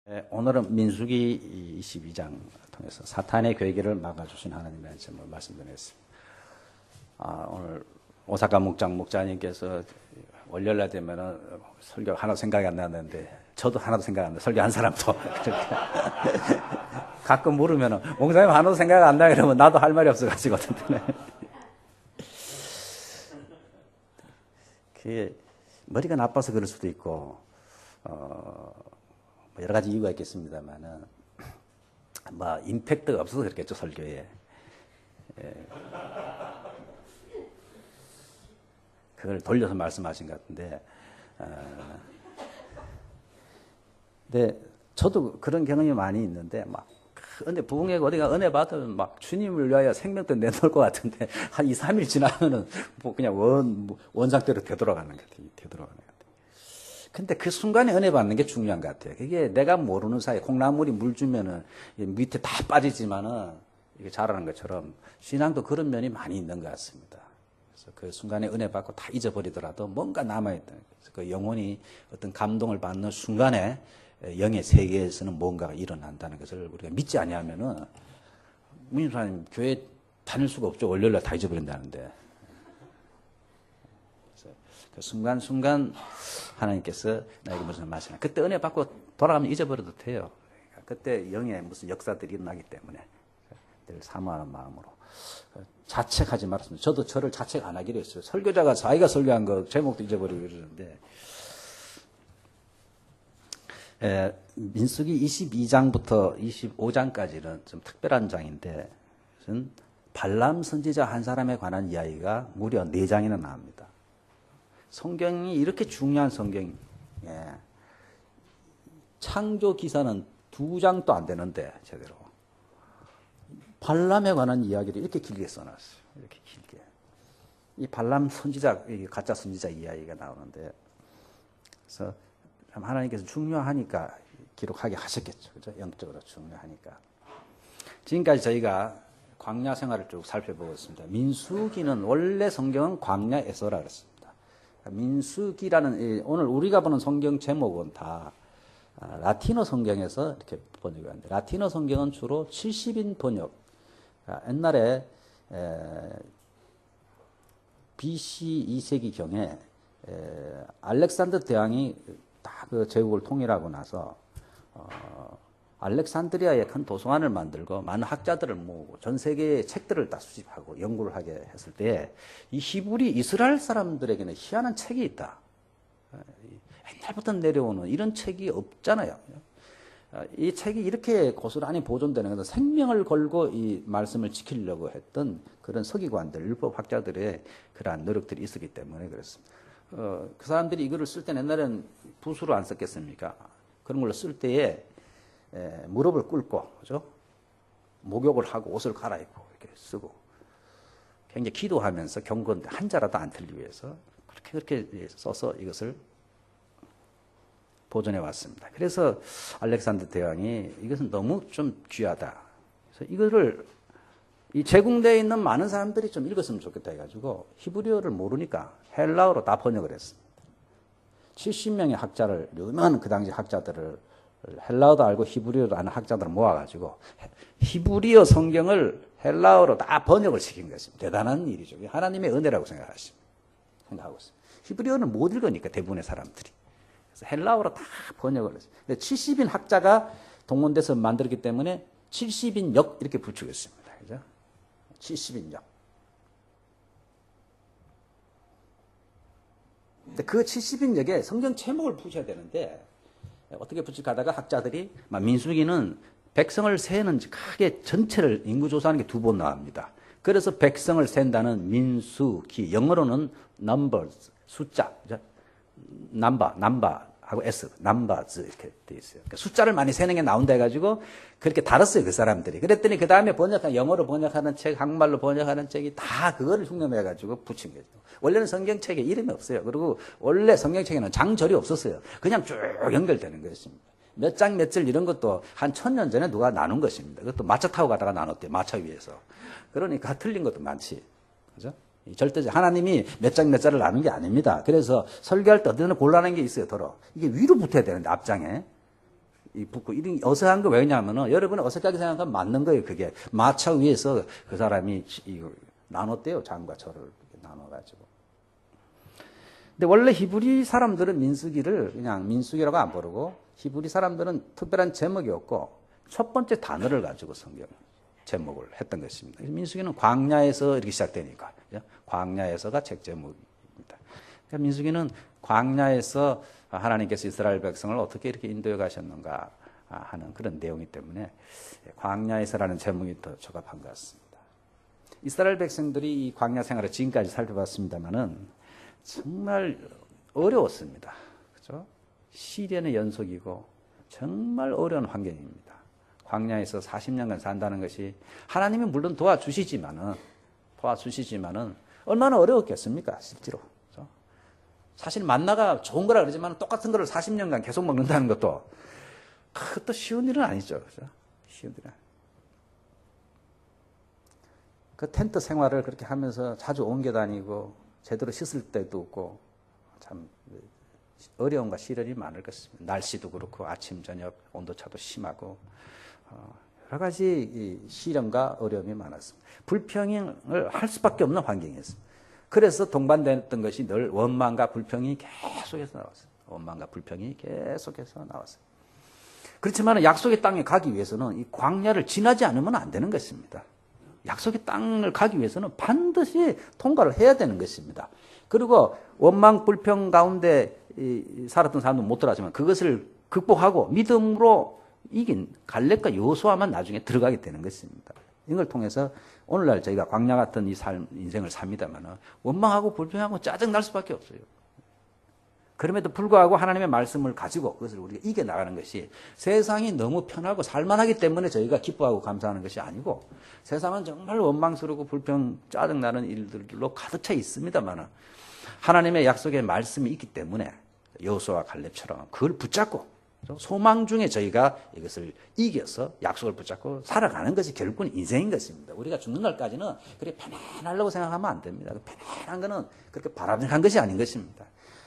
오늘은 민수기 22장 통해서 사탄의 괴계를 막아주신 하나님의 점을 말씀드리겠습니다. 오늘 오사카 목장님께서 월요일날 되면은 설교 하나도 생각이 안 나는데 저도 하나도 생각 안 나요. 설교 한 사람도. 가끔 물으면은 목사님 하나도 생각 안 나 이러면 나도 할 말이 없어가지고 그게 머리가 나빠서 그럴 수도 있고 여러 가지 이유가 있겠습니다만은 임팩트가 없어서 그렇겠죠, 설교에. 그걸 돌려서 말씀하신 것 같은데, 근데 저도 그런 경험이 많이 있는데, 근데 부흥회 어디가 은혜 받으면 주님을 위하여 생명도 내놓을 것 같은데, 한 2, 3일 지나면은 그냥 원상대로 되돌아가는 것 같아요. 되돌아가는 것 같아요. 근데 그 순간에 은혜 받는 게 중요한 것 같아요. 그게 내가 모르는 사이에 콩나물이 물 주면은 밑에 다 빠지지만은 이게 자라는 것처럼 신앙도 그런 면이 많이 있는 것 같습니다. 그래서 그 순간에 은혜 받고 다 잊어버리더라도 뭔가 남아있다는 거예요. 그 영혼이 어떤 감동을 받는 순간에 영의 세계에서는 뭔가가 일어난다는 것을 우리가 믿지 아니하면은 문임사님 교회 다닐 수가 없죠. 월요일날 다 잊어버린다는데. 그 순간순간 하나님께서 나에게 무슨 말씀을 그때 은혜 받고 돌아가면 잊어버려도 돼요. 그때 영의 무슨 역사들이 일어나기 때문에 늘 사모하는 마음으로 자책하지 말았습니다. 저도 저를 자책 안 하기로 했어요. 설교자가 자기가 설교한 거 제목도 잊어버리고 그러는데 민수기 22장부터 25장까지는 좀 특별한 장인데 발람 선지자 한 사람에 관한 이야기가 무려 4장이나 나옵니다. 성경이 이렇게 중요한 성경이 창조 기사는 2장도 안 되는데 제대로 발람에 관한 이야기를 이렇게 길게 써놨어요. 이렇게 길게 이 발람 선지자 가짜 선지자 이야기가 나오는데 그래서 참 하나님께서 중요하니까 기록하게 하셨겠죠. 그죠? 영적으로 중요하니까. 지금까지 저희가 광야 생활을 쭉 살펴보고 있습니다. 민수기는 원래 성경은 광야에서라 그랬습니다. 민수기라는 오늘 우리가 보는 성경 제목은 다 라틴어 성경에서 이렇게 번역이 하는데 라틴어 성경은 주로 70인 번역. 옛날에 BC 2세기경에 알렉산더 대왕이 다 그 제국을 통일하고 나서 알렉산드리아에 큰 도서관을 만들고 많은 학자들을 모으고 전 세계의 책들을 다 수집하고 연구를 하게 했을 때 이 히브리 이스라엘 사람들에게는 희한한 책이 있다. 옛날부터 내려오는 이런 책이 없잖아요. 이 책이 이렇게 고스란히 보존되는 것은 생명을 걸고 이 말씀을 지키려고 했던 그런 서기관들, 율법학자들의 그러한 노력들이 있었기 때문에 그렇습니다. 그 사람들이 이거를 쓸 때는 옛날에는 붓으로 안 썼겠습니까? 그런 걸로 쓸 때에 무릎을 꿇고, 그죠? 목욕을 하고 옷을 갈아입고 이렇게 쓰고 굉장히 기도하면서 경건데 한자라도 안 틀리기 위해서 그렇게 써서 이것을 보존해 왔습니다. 그래서 알렉산더 대왕이 이것은 너무 좀 귀하다. 그래서 이거를 이 제공되어 있는 많은 사람들이 좀 읽었으면 좋겠다 해가지고 히브리어를 모르니까 헬라어로 다 번역을 했습니다. 70명의 학자를, 유명한 그 당시 학자들을 헬라어도 알고 히브리어도 아는 학자들을 모아가지고 히브리어 성경을 헬라어로 다 번역을 시킨 것입니다. 대단한 일이죠. 하나님의 은혜라고 생각하고 있습니다. 히브리어는 못 읽으니까 대부분의 사람들이. 그래서 헬라어로 다 번역을 했어요. 70인 학자가 동원돼서 만들었기 때문에 70인 역 이렇게 붙이고 있습니다. 그죠? 70인 역. 근데 그 70인 역에 성경 제목을 붙여야 되는데 어떻게 붙일까 하다가 학자들이 민수기는 백성을 세는 크게 전체를 인구조사하는 게 2번 나옵니다. 그래서 백성을 센다는 민수기, 영어로는 numbers, 숫자, 남바하고 S, numbers 이렇게 돼 있어요. 그러니까 숫자를 많이 세는 게 나온다 해가지고 그렇게 다뤘어요, 그 사람들이. 그랬더니 그 다음에 영어로 번역하는 책, 한국말로 번역하는 책이 다 그거를 흉내내가지고 붙인 거죠. 원래는 성경책에 이름이 없어요. 그리고 원래 성경책에는 장절이 없었어요. 그냥 쭉 연결되는 것입니다. 몇 장 몇 절 이런 것도 한 1000년 전에 누가 나눈 것입니다. 그것도 마차 타고 가다가 나눴대요. 마차 위에서. 그러니까 틀린 것도 많지. 그죠? 절대적 하나님이 몇 장 몇 자를 나눈 게 아닙니다. 그래서 설교할 때 어떤 곤란한 게 있어요. 더러 이게 위로 붙어야 되는데 앞장에 이 붙고, 이런 어색한 거 왜냐하면은, 여러분이 어색하게 생각하면 맞는 거예요, 그게. 마차 위에서 그 사람이 이거 나눴대요, 장과 절을 나눠가지고. 근데 원래 히브리 사람들은 민수기를 그냥 민수기라고 안 부르고, 히브리 사람들은 특별한 제목이 없고, 첫 번째 단어를 가지고 성경 제목을 했던 것입니다. 민수기는 광야에서 이렇게 시작되니까, 광야에서가 책 제목입니다. 그러니까 민수기는 광야에서 하나님께서 이스라엘 백성을 어떻게 이렇게 인도해 가셨는가 하는 그런 내용이기 때문에 광야에서라는 제목이 더 적합한 것 같습니다. 이스라엘 백성들이 이 광야 생활을 지금까지 살펴봤습니다만은 정말 어려웠습니다. 그죠? 시련의 연속이고 정말 어려운 환경입니다. 광야에서 40년간 산다는 것이 하나님이 물론 도와주시지만은 얼마나 어려웠겠습니까? 실제로. 사실 만나가 좋은 거라 그러지만 똑같은 거를 40년간 계속 먹는다는 것도 그것도 쉬운 일은 아니죠. 그죠? 쉬운 일은. 그 텐트 생활을 그렇게 하면서 자주 옮겨 다니고 제대로 씻을 때도 없고 참 어려움과 시련이 많을 것입니다. 날씨도 그렇고 아침 저녁 온도차도 심하고 여러 가지 시련과 어려움이 많았습니다. 불평을 할 수밖에 없는 환경이었습니다. 그래서 동반됐던 것이 늘 원망과 불평이 계속해서 나왔어요. 원망과 불평이 계속해서 나왔어요. 그렇지만 약속의 땅에 가기 위해서는 이 광야를 지나지 않으면 안 되는 것입니다. 약속의 땅을 가기 위해서는 반드시 통과를 해야 되는 것입니다. 그리고 원망, 불평 가운데 살았던 사람도 못 들어가지만 그것을 극복하고 믿음으로 이긴 갈렙과 여호수아만 나중에 들어가게 되는 것입니다. 이걸 통해서 오늘날 저희가 광야 같은 이 인생을 삽니다만 원망하고 불평하고 짜증날 수밖에 없어요. 그럼에도 불구하고 하나님의 말씀을 가지고 그것을 우리가 이겨나가는 것이 세상이 너무 편하고 살만하기 때문에 저희가 기뻐하고 감사하는 것이 아니고 세상은 정말 원망스럽고 불평, 짜증나는 일들로 가득 차 있습니다만 하나님의 약속의 말씀이 있기 때문에 여호수아와 갈렙처럼 그걸 붙잡고 소망 중에 저희가 이것을 이겨서 약속을 붙잡고 살아가는 것이 결국은 인생인 것입니다. 우리가 죽는 날까지는 그렇게 편안하려고 생각하면 안 됩니다. 편안한 것은 그렇게 바람직한 것이 아닌 것입니다.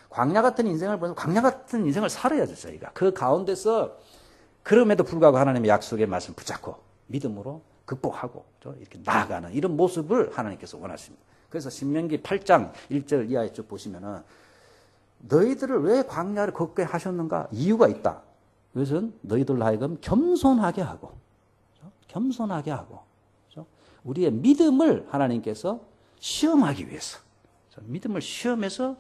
광야 같은 인생을 보면 광야 같은 인생을 살아야죠, 저희가. 그 가운데서 그럼에도 불구하고 하나님의 약속의 말씀 붙잡고 믿음으로 극복하고 이렇게 나아가는 이런 모습을 하나님께서 원하십니다. 그래서 신명기 8장 1절 이하에 쭉 보시면은 너희들을 왜 광야를 걷게 하셨는가? 이유가 있다. 그것은 너희들로 하여금 겸손하게 하고 우리의 믿음을 하나님께서 시험하기 위해서 믿음을 시험해서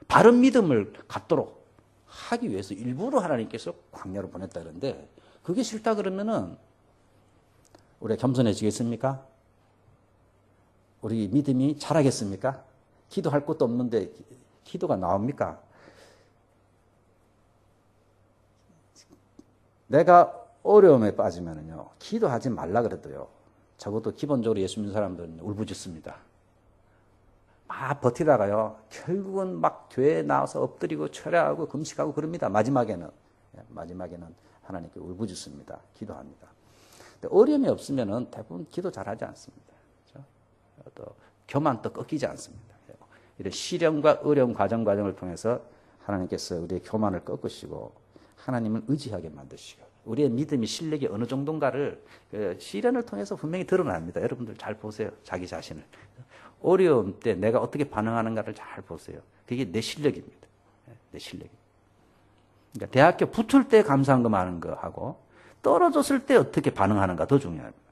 바른 믿음을 갖도록 하기 위해서 일부러 하나님께서 광야로 보냈다 그러는데 그게 싫다 그러면은 우리가 겸손해지겠습니까? 우리 믿음이 자라겠습니까? 기도할 것도 없는데 기도가 나옵니까? 내가 어려움에 빠지면은요, 기도하지 말라 그래도요, 적어도 기본적으로 예수 믿는 사람들은 울부짖습니다. 막 버티다가요, 결국은 막 교회에 나와서 엎드리고 철야하고 금식하고 그럽니다. 마지막에는 하나님께 울부짖습니다. 기도합니다. 근데 어려움이 없으면은 대부분 기도 잘하지 않습니다. 그렇죠? 또 교만도 꺾이지 않습니다. 이런 시련과 어려운 과정을 통해서 하나님께서 우리의 교만을 꺾으시고 하나님을 의지하게 만드시고 우리의 믿음이 실력이 어느 정도인가를 시련을 통해서 분명히 드러납니다. 여러분들 잘 보세요. 자기 자신을. 어려움 때 내가 어떻게 반응하는가를 잘 보세요. 그게 내 실력입니다. 내 실력입니다. 그러니까 대학교 붙을 때 감사한 거 많은 거 하고 떨어졌을 때 어떻게 반응하는가 더 중요합니다.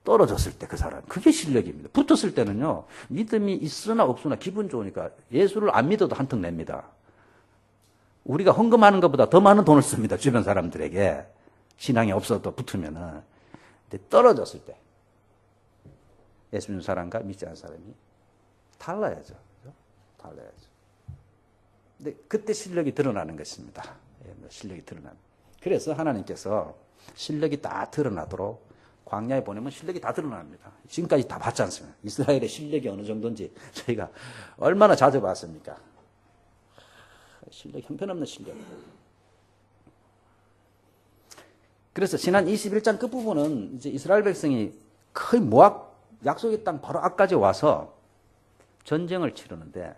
떨어졌을 때 그 사람 그게 실력입니다. 붙었을 때는요 믿음이 있으나 없으나 기분 좋으니까 예수를 안 믿어도 한턱 냅니다. 우리가 헌금하는 것보다 더 많은 돈을 씁니다. 주변 사람들에게 신앙이 없어도 붙으면은. 근데 떨어졌을 때 예수 믿는 사람과 믿지 않는 사람이 달라야죠. 달라야죠. 근데 그때 실력이 드러나는 것입니다. 실력이 드러나는. 그래서 하나님께서 실력이 다 드러나도록 광야에 보내면 실력이 다 드러납니다. 지금까지 다 봤지 않습니까? 이스라엘의 실력이 어느 정도인지 저희가 얼마나 자주 봤습니까? 실력, 형편없는 실력. 그래서 지난 21장 끝부분은 이제 이스라엘 백성이 거의 모압 약속의 땅 바로 앞까지 와서 전쟁을 치르는데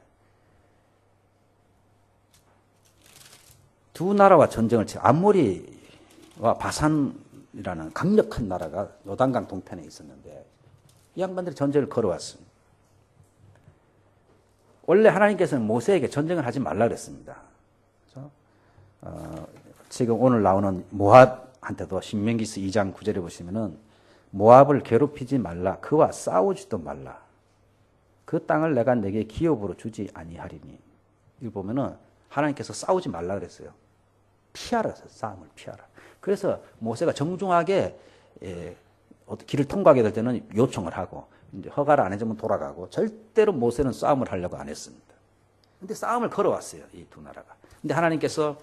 두 나라와 전쟁을 아모리와 바산이라는 강력한 나라가 요단강 동편에 있었는데 이 양반들이 전쟁을 걸어왔습니다. 원래 하나님께서는 모세에게 전쟁을 하지 말라 그랬습니다. 그렇죠? 지금 오늘 나오는 모압한테도 신명기서 2장 9절에 보시면은 모압을 괴롭히지 말라. 그와 싸우지도 말라. 그 땅을 내가 내게 기업으로 주지 아니하리니. 이거 보면은 하나님께서 싸우지 말라 그랬어요. 피하라. 싸움을 피하라. 그래서 모세가 정중하게 길을 통과하게 될 때는 요청을 하고 이제 허가를 안 해주면 돌아가고 절대로 모세는 싸움을 하려고 안 했습니다. 근데 싸움을 걸어왔어요. 이 두 나라가. 근데 하나님께서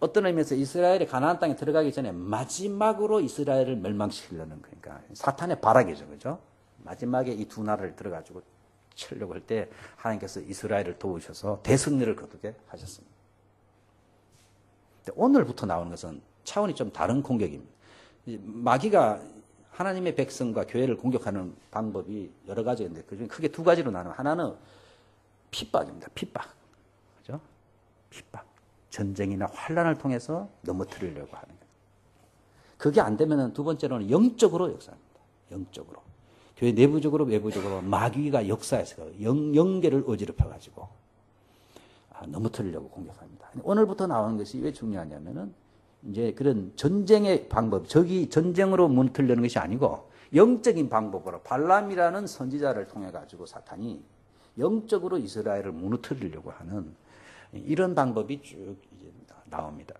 어떤 의미에서 이스라엘이 가나안 땅에 들어가기 전에 마지막으로 이스라엘을 멸망시키려는 그러니까 사탄의 발악이죠. 그죠? 마지막에 이 두 나라를 들어가지고 치려고 할 때 하나님께서 이스라엘을 도우셔서 대승리를 거두게 하셨습니다. 오늘부터 나오는 것은 차원이 좀 다른 공격입니다. 마귀가 하나님의 백성과 교회를 공격하는 방법이 여러 가지인데 그중에 크게 두 가지로 나눠요. 하나는 핍박입니다. 핍박. 그죠? 핍박. 전쟁이나 환란을 통해서 넘어뜨리려고 하는 거예요. 그게 안 되면 두 번째로는 영적으로 역사합니다. 영적으로. 교회 내부적으로 외부적으로 마귀가 역사해서 영계를 어지럽혀가지고 넘어뜨리려고 공격합니다. 오늘부터 나오는 것이 왜 중요하냐면은 이제 그런 전쟁의 방법, 적이 전쟁으로 무너뜨리려는 것이 아니고 영적인 방법으로 발람이라는 선지자를 통해 가지고 사탄이 영적으로 이스라엘을 무너뜨리려고 하는 이런 방법이 쭉 이제 나옵니다.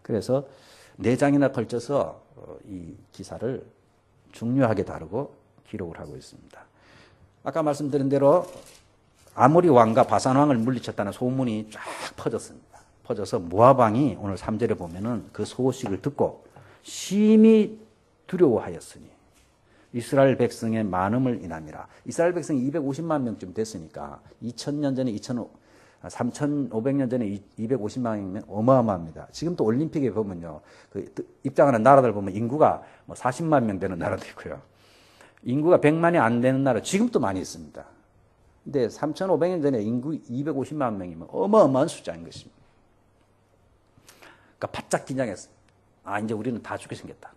그래서 4장이나 걸쳐서 이 기사를 중요하게 다루고 기록을 하고 있습니다. 아까 말씀드린 대로 아모리 왕과 바산 왕을 물리쳤다는 소문이 쫙 퍼졌습니다. 퍼져서 모압 왕이 오늘 3절에 보면은 그 소식을 듣고 심히 두려워하였으니 이스라엘 백성의 많음을 인함이라. 이스라엘 백성이 250만 명쯤 됐으니까 2000년 전에 3,500년 전에 250만 명이면 어마어마합니다. 지금 또 올림픽에 보면요. 그 입장하는 나라들 보면 인구가 뭐 40만 명 되는 나라도 있고요. 인구가 100만이 안 되는 나라 지금도 많이 있습니다. 근데 3,500년 전에 인구 250만 명이면 어마어마한 숫자인 것입니다. 그러니까 바짝 긴장했어요. 이제 우리는 다 죽게 생겼다.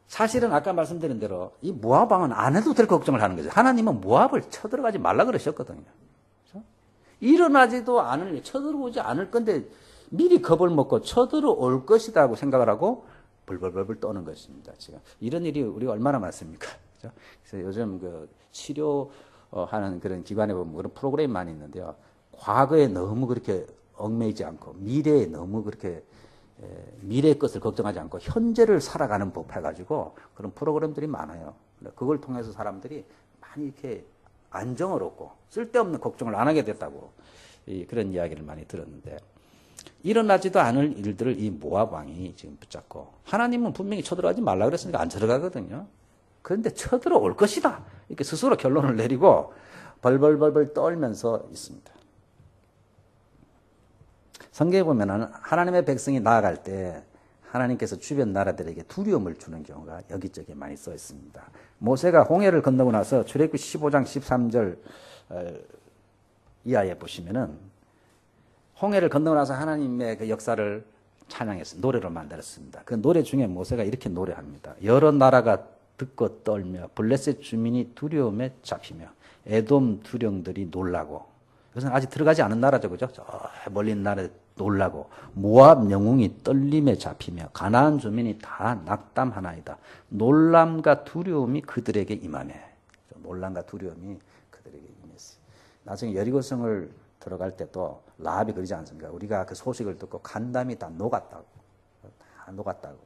사실은 아까 말씀드린 대로 이 모압 왕은 안 해도 될 걱정을 하는 거죠. 하나님은 모압을 쳐들어가지 말라 그러셨거든요. 그렇죠? 일어나지도 않을, 쳐들어오지 않을 건데 미리 겁을 먹고 쳐들어올 것이라고 생각을 하고 벌벌벌벌 떠는 것입니다. 지금 이런 일이 우리가 얼마나 많습니까? 그렇죠? 그래서 요즘 그 치료하는 그런 기관에 보면 그런 프로그램이 많이 있는데요. 과거에 너무 그렇게 얽매이지 않고 미래에 너무 그렇게 미래의 것을 걱정하지 않고 현재를 살아가는 법 해가지고 그런 프로그램들이 많아요. 그걸 통해서 사람들이 많이 이렇게 안정을 얻고 쓸데없는 걱정을 안 하게 됐다고 그런 이야기를 많이 들었는데 일어나지도 않을 일들을 이 모압 왕이 지금 붙잡고 하나님은 분명히 쳐들어가지 말라 그랬으니까 안 들어가거든요. 그런데 쳐들어올 것이다. 이렇게 스스로 결론을 내리고 벌벌벌벌 떨면서 있습니다. 성경에 보면 하나님의 백성이 나아갈 때 하나님께서 주변 나라들에게 두려움을 주는 경우가 여기저기 많이 써 있습니다. 모세가 홍해를 건너고 나서 출애굽기 15장 13절 이하에 보시면은 홍해를 건너고 나서 하나님의 그 역사를 찬양했습니다. 노래로 만들었습니다. 그 노래 중에 모세가 이렇게 노래합니다. 여러 나라가 듣고 떨며 블레셋 주민이 두려움에 잡히며 에돔 두령들이 놀라고 이것은 아직 들어가지 않은 나라죠. 그죠? 저 멀리 있는 나라에 놀라고 모압 영웅이 떨림에 잡히며 가나안 주민이 다 낙담하나이다. 놀람과 두려움이 그들에게 임하네. 놀람과 두려움이 그들에게 임했어요. 나중에 여리고성을 들어갈 때도 라합이 그러지 않습니까? 우리가 그 소식을 듣고 간담이 다 녹았다고. 다 녹았다고.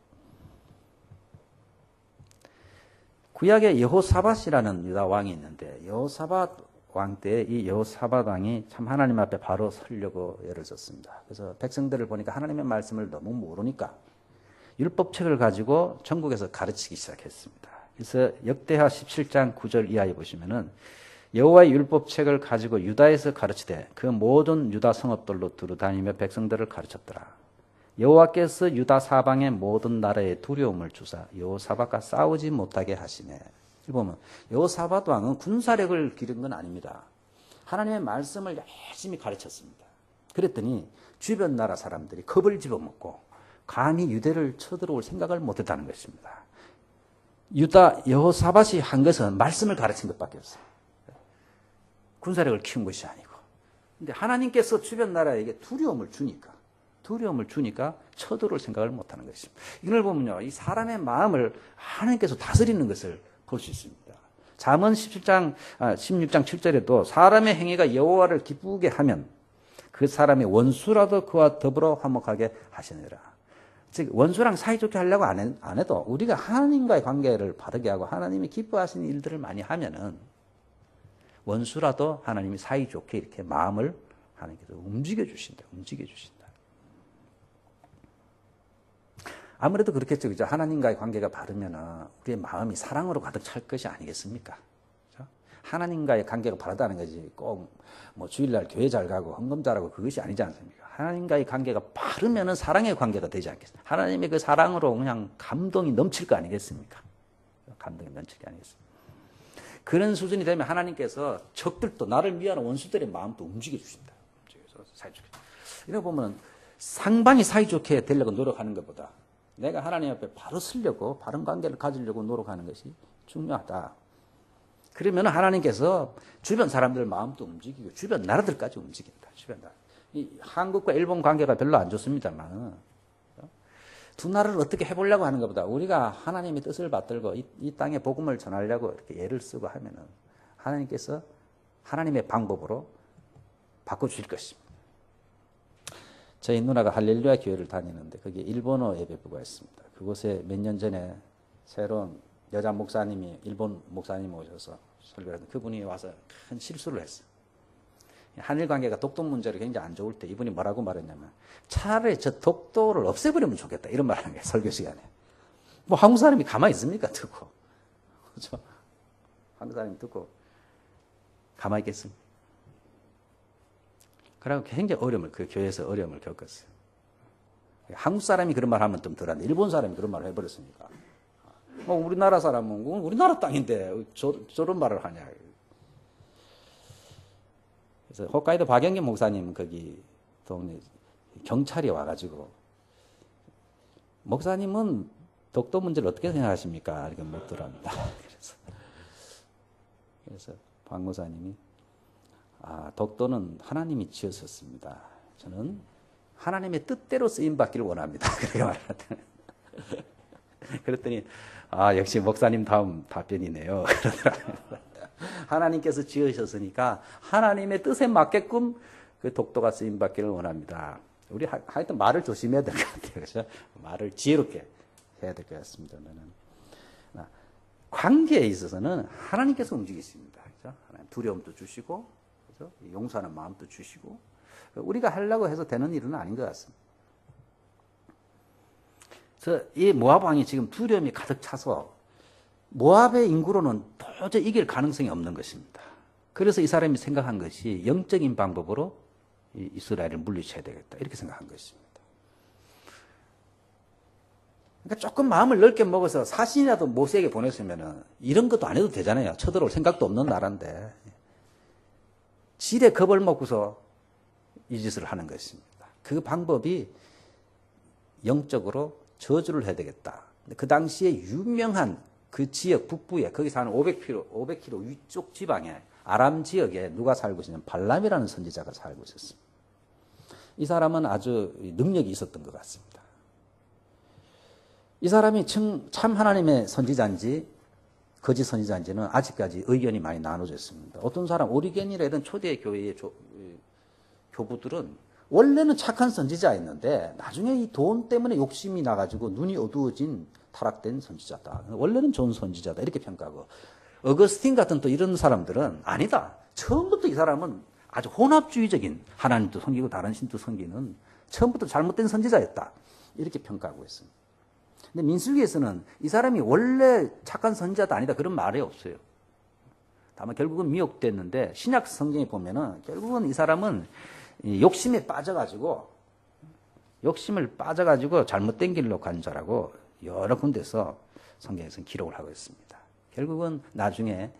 구약에 여호사밧이라는 유다 왕이 있는데 여호사밧 왕 때 이 여호사밧 왕이 참 하나님 앞에 바로 서려고 애를 썼습니다. 그래서 백성들을 보니까 하나님의 말씀을 너무 모르니까 율법책을 가지고 전국에서 가르치기 시작했습니다. 그래서 역대하 17장 9절 이하에 보시면은 여호와의 율법책을 가지고 유다에서 가르치되 그 모든 유다 성읍들로 두루다니며 백성들을 가르쳤더라. 여호와께서 유다 사방의 모든 나라에 두려움을 주사 여호사밧과 싸우지 못하게 하시네. 보면 여호사밧 왕은 군사력을 기른 건 아닙니다. 하나님의 말씀을 열심히 가르쳤습니다. 그랬더니 주변 나라 사람들이 겁을 집어먹고 감히 유대를 쳐들어올 생각을 못했다는 것입니다. 유다 여호사밧이 한 것은 말씀을 가르친 것밖에 없어요. 군사력을 키운 것이 아니고. 근데 하나님께서 주변 나라에게 두려움을 주니까 쳐들어올 생각을 못하는 것입니다. 이걸 보면요, 이 사람의 마음을 하나님께서 다스리는 것을 볼 수 있습니다. 잠언 16장 7절에도 사람의 행위가 여호와를 기쁘게 하면 그 사람의 원수라도 그와 더불어 화목하게 하시느니라. 즉 원수랑 사이좋게 하려고 안 해도 우리가 하나님과의 관계를 바르게 하고 하나님이 기뻐하시는 일들을 많이 하면은 원수라도 하나님이 사이좋게 이렇게 마음을 하나님께서 움직여 주신다. 아무래도 그렇겠죠. 그죠? 하나님과의 관계가 바르면은 우리의 마음이 사랑으로 가득 찰 것이 아니겠습니까? 그죠? 하나님과의 관계가 바르다는 것이 꼭 뭐 주일날 교회 잘 가고 헌금 잘하고 그것이 아니지 않습니까? 하나님과의 관계가 바르면은 사랑의 관계가 되지 않겠습니까? 하나님의 그 사랑으로 그냥 감동이 넘칠 거 아니겠습니까? 감동이 넘칠 게 아니겠습니까? 그런 수준이 되면 하나님께서 적들도 나를 미워하는 원수들의 마음도 움직여 주신다. 사이좋게. 이렇게 보면 상반이 사이좋게 되려고 노력하는 것보다 내가 하나님 앞에 바로 서려고 바른 관계를 가지려고 노력하는 것이 중요하다. 그러면 하나님께서 주변 사람들 마음도 움직이고 주변 나라들까지 움직인다. 주변 나라. 이 한국과 일본 관계가 별로 안 좋습니다만 두 나라를 어떻게 해보려고 하는 것보다 우리가 하나님의 뜻을 받들고 이 땅에 복음을 전하려고 이렇게 애를 쓰고 하면은 하나님께서 하나님의 방법으로 바꿔주실 것입니다. 저희 누나가 할렐루야 교회를 다니는데 거기에 일본어 예배부가 있습니다. 그곳에 몇 년 전에 새로운 여자 목사님이 일본 목사님 오셔서 설교를 했는데 그분이 와서 큰 실수를 했어요. 한일 관계가 독도 문제로 굉장히 안 좋을 때 이분이 뭐라고 말했냐면 차라리 저 독도를 없애버리면 좋겠다 이런 말을 한 거예요. 설교 시간에. 뭐 한국 사람이 가만히 있습니까? 듣고. 그렇죠? 한국 사람이 듣고 가만히 있겠습니까? 그래서 굉장히 그 교회에서 어려움을 겪었어요. 한국 사람이 그런 말 하면 좀 덜한데 일본 사람이 그런 말을 해버렸으니까. 우리나라 사람은 우리나라 땅인데 저런 말을 하냐. 그래서 홋카이도 박영기 목사님 거기 동네 경찰이 와가지고 목사님은 독도 문제를 어떻게 생각하십니까? 이렇게 묻더랍니다. 그래서 박 목사님이 독도는 하나님이 지었었습니다. 저는 하나님의 뜻대로 쓰임받기를 원합니다. 그렇게 말했더니 그랬더니 역시 목사님 다음 답변이네요. 그러더라고요. 하나님께서 지으셨으니까 하나님의 뜻에 맞게끔 그 독도가 쓰임받기를 원합니다. 우리 하여튼 말을 조심해야 될 것 같아요. 그렇죠? 말을 지혜롭게 해야 될 것 같습니다. 관계에 있어서는 하나님께서 움직이십니다. 그렇죠? 하나님 두려움도 주시고, 그렇죠? 용서하는 마음도 주시고, 우리가 하려고 해서 되는 일은 아닌 것 같습니다. 그래서 이 모압 왕이 지금 두려움이 가득 차서 모압의 인구로는 도저히 이길 가능성이 없는 것입니다. 그래서 이 사람이 생각한 것이 영적인 방법으로 이스라엘을 물리쳐야 되겠다. 이렇게 생각한 것입니다. 그러니까 조금 마음을 넓게 먹어서 사신이라도 모세에게 보냈으면 이런 것도 안 해도 되잖아요. 쳐들어올 생각도 없는 나라인데. 질에 겁을 먹고서 이 짓을 하는 것입니다. 그 방법이 영적으로 저주를 해야 되겠다. 그 당시에 유명한 그 지역 북부에 거기서 한 500km 위쪽 지방에 아람 지역에 누가 살고 있었냐면 발람이라는 선지자가 살고 있었습니다. 이 사람은 아주 능력이 있었던 것 같습니다. 이 사람이 참 하나님의 선지자인지 거짓 선지자인지는 아직까지 의견이 많이 나눠져 있습니다. 어떤 사람 오리겐이라든 초대 교회의 교부들은 원래는 착한 선지자였는데 나중에 이 돈 때문에 욕심이 나가지고 눈이 어두워진 타락된 선지자다. 원래는 좋은 선지자다. 이렇게 평가하고 어거스틴 같은 또 이런 사람들은 아니다. 처음부터 이 사람은 아주 혼합주의적인 하나님도 섬기고 다른 신도 섬기는 처음부터 잘못된 선지자였다. 이렇게 평가하고 있습니다. 근데 민수기에서는 이 사람이 원래 착한 선지자도 아니다. 그런 말이 없어요. 다만 결국은 미혹됐는데 신약 성경에 보면은 결국은 이 사람은 욕심을 빠져가지고 잘못된 길로 간 자라고 여러 군데서 성경에서는 기록을 하고 있습니다. 결국은 나중에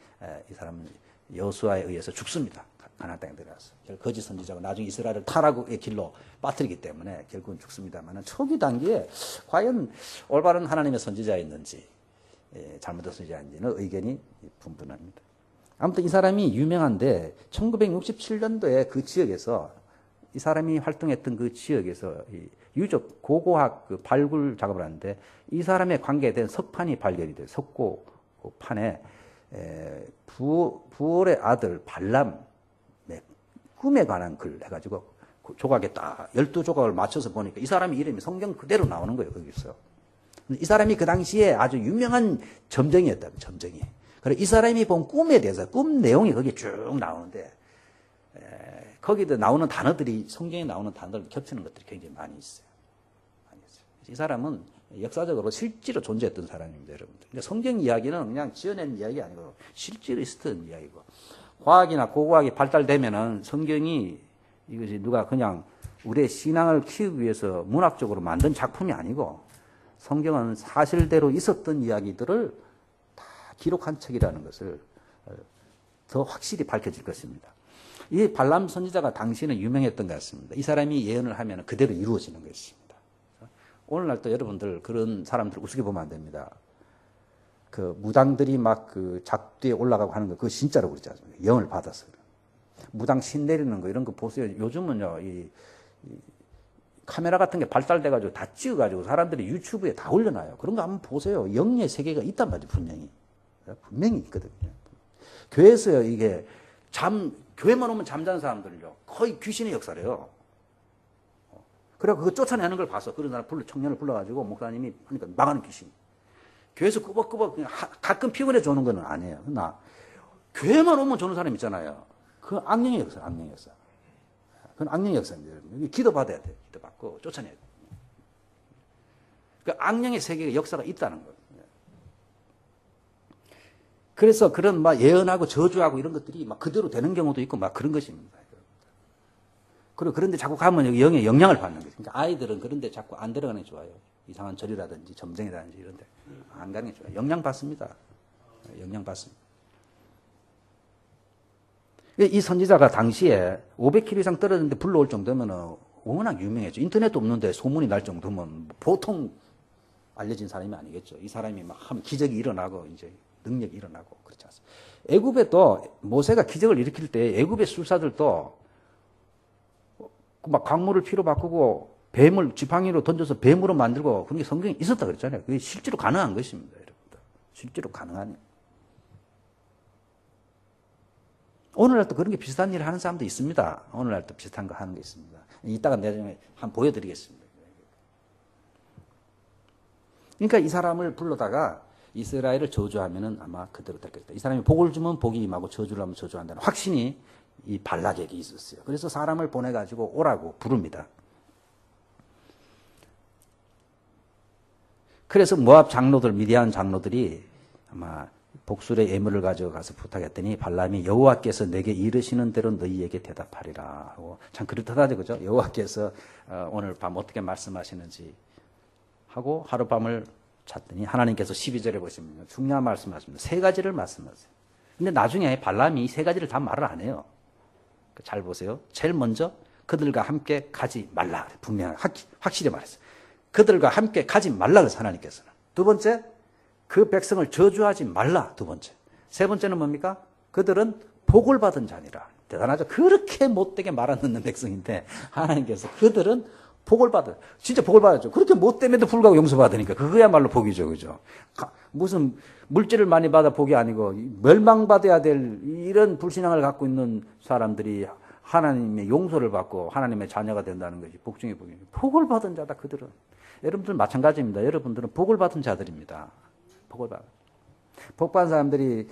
이 사람은 여호수아에 의해서 죽습니다. 가나안 땅에 들어가서 거짓 선지자가 나중에 이스라엘을 타락의 길로 빠뜨리기 때문에 결국은 죽습니다만 초기 단계에 과연 올바른 하나님의 선지자였는지 잘못된 선지자인지는 의견이 분분합니다. 아무튼 이 사람이 유명한데 1967년도에 그 지역에서 이 사람이 활동했던 그 지역에서 유적 고고학 그 발굴 작업을 하는데 이 사람에 관계된 석판이 발견이 돼요. 석고판에 부올의 아들 발람의 꿈에 관한 글 해가지고 그 조각에 딱 12조각을 맞춰서 보니까 이 사람의 이름이 성경 그대로 나오는 거예요. 거기서. 이 사람이 그 당시에 아주 유명한 점쟁이였다. 점쟁이. 그래서 이 사람이 본 꿈에 대해서 꿈 내용이 거기에 쭉 나오는데 거기도 나오는 단어들이 성경에 나오는 단어들 겹치는 것들이 굉장히 많이 있어요. 이 사람은 역사적으로 실제로 존재했던 사람입니다, 여러분들. 그러니까 성경 이야기는 그냥 지어낸 이야기 아니고 실제로 있었던 이야기고 과학이나 고고학이 발달되면은 성경이 이것이 누가 그냥 우리의 신앙을 키우기 위해서 문학적으로 만든 작품이 아니고 성경은 사실대로 있었던 이야기들을 다 기록한 책이라는 것을 더 확실히 밝혀질 것입니다. 이 발람 선지자가 당시에는 유명했던 것 같습니다. 이 사람이 예언을 하면 그대로 이루어지는 것입니다. 오늘날 또 여러분들 그런 사람들 우습게 보면 안 됩니다. 그 무당들이 막 그 작두에 올라가고 하는 거 그거 진짜로 그러지 않습니까? 영을 받아서. 무당 신 내리는 거 이런 거 보세요. 요즘은요, 이 카메라 같은 게 발달돼가지고 다 찍어가지고 사람들이 유튜브에 다 올려놔요. 그런 거 한번 보세요. 영의 세계가 있단 말이죠, 분명히. 분명히 있거든요. 교회에서요, 이게 교회만 오면 잠자는 사람들요, 거의 귀신의 역사래요. 그래 그거 쫓아내는 걸 봐서 그런 사람 청년을 불러가지고 목사님이 하니까 나가는 귀신. 교회에서 꾸벅꾸벅 그냥 가끔 피곤해 조는 건 아니에요. 그러나 교회만 오면 조는 사람 있잖아요. 그 악령의 역사, 악령의 역사. 그건 악령의 역사입니다. 여기 기도 받아야 돼요. 기도 받고 쫓아내야 돼요. 그 악령의 세계의 역사가 있다는 거예요. 그래서 그런 막 예언하고 저주하고 이런 것들이 막 그대로 되는 경우도 있고 막 그런 것입니다. 그리고 그런데 자꾸 가면 여기 영의 영향을 받는 거죠. 그러니까 아이들은 그런데 자꾸 안 들어가는 게 좋아요. 이상한 절이라든지 점쟁이라든지 이런데 안 가는 게 좋아요. 영향 받습니다. 영향 받습니다. 이 선지자가 당시에 500km 이상 떨어졌는데 불러올 정도면 워낙 유명했죠. 인터넷도 없는데 소문이 날 정도면 보통 알려진 사람이 아니겠죠. 이 사람이 막 하면 기적이 일어나고 이제 능력이 일어나고 그렇지 않습니까? 애굽에 또 모세가 기적을 일으킬 때 애굽의 술사들도 막 강물을 피로 바꾸고 뱀을 지팡이로 던져서 뱀으로 만들고 그런 게 성경에 있었다 그랬잖아요. 그게 실제로 가능한 것입니다, 여러분들. 실제로 가능한. 오늘날도 그런 게 비슷한 일을 하는 사람도 있습니다. 오늘날도 비슷한 거 하는 게 있습니다. 이따가 나중에 한번 보여드리겠습니다. 그러니까 이 사람을 불러다가 이스라엘을 저주하면은 아마 그대로 될 것이다. 이 사람이 복을 주면 복이 임하고 저주를 하면 저주한다는 확신이 이 발락에게 있었어요. 그래서 사람을 보내가지고 오라고 부릅니다. 그래서 모압 장로들, 미디안 장로들이 아마 복술의 예물을 가져가서 부탁했더니 발람이 여호와께서 내게 이르시는 대로 너희에게 대답하리라 하고 참 그렇다죠, 그죠? 여호와께서 오늘 밤 어떻게 말씀하시는지 하고 하룻밤을 잤더니 하나님께서 12절에 보시면 중요한 말씀하십니다. 세 가지를 말씀하세요. 근데 나중에 발람이 이 세 가지를 다 말을 안 해요. 잘 보세요. 제일 먼저 그들과 함께 가지 말라. 분명히 확실히 말했어요. 그들과 함께 가지 말라 그래서 하나님께서는. 두 번째, 그 백성을 저주하지 말라. 두 번째. 세 번째는 뭡니까? 그들은 복을 받은 자니라. 대단하죠. 그렇게 못되게 말 안 듣는 백성인데 하나님께서 그들은 복을 받아. 진짜 복을 받았죠. 그렇게 못됨에도 불구하고 용서받으니까 그거야말로 복이죠. 그죠? 무슨 물질을 많이 받아 복이 아니고 멸망받아야 될 이런 불신앙을 갖고 있는 사람들이 하나님의 용서를 받고 하나님의 자녀가 된다는 것이 복 중에 복이에요. 복을 받은 자다 그들은. 여러분들 마찬가지입니다. 여러분들은 복을 받은 자들입니다. 복을 받은. 복 받은 사람들이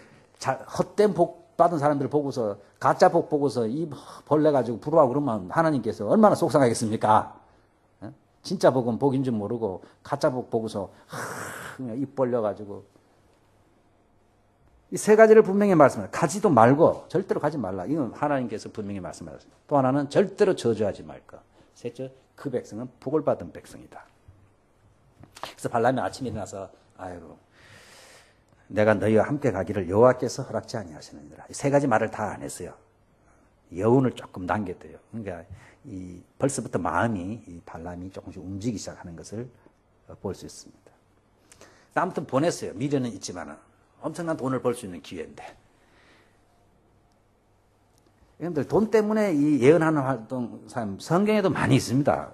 헛된 복 받은 사람들 보고서 가짜 복 보고서 입 벌레 가지고 부러워하고 그러면 하나님께서 얼마나 속상하겠습니까? 진짜 복은 복인 줄 모르고 가짜 복 보고서 그냥 입 벌려가지고 이 세 가지를 분명히 말씀해요. 가지도 말고 절대로 가지 말라. 이건 하나님께서 분명히 말씀하셨습니다. 또 하나는 절대로 저주하지 말까. 셋째, 그 백성은 복을 받은 백성이다. 그래서 발람이 아침에 일어나서 아이고 내가 너희와 함께 가기를 여호와께서 허락지 아니하시느니라. 이 세 가지 말을 다 안 했어요. 여운을 조금 남겨둬요. 그러니까 벌써부터 마음이 이 발람이 조금씩 움직이기 시작하는 것을 볼 수 있습니다. 아무튼 보냈어요. 미련은 있지만은 엄청난 돈을 벌 수 있는 기회인데. 여러분들 돈 때문에 이 예언하는 활동 사람 성경에도 많이 있습니다.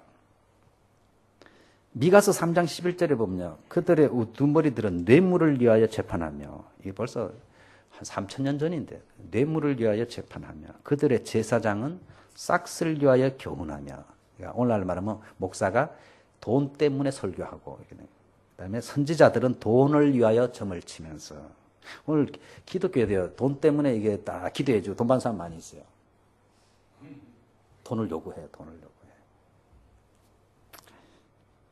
미가서 3장 11절에 보면요. 그들의 우두머리들은 뇌물을 위하여 재판하며, 이게 벌써 한 3,000년 전인데, 뇌물을 위하여 재판하며, 그들의 제사장은 싹쓸 위하여 교훈하며, 그러니까 오늘날 말하면 목사가 돈 때문에 설교하고, 그다음에 선지자들은 돈을 위하여 점을 치면서, 오늘 기독교에도요, 돈 때문에 이게 딱 기도해주고 돈 받는 사람 많이 있어요. 돈을 요구해요, 돈을 요구해.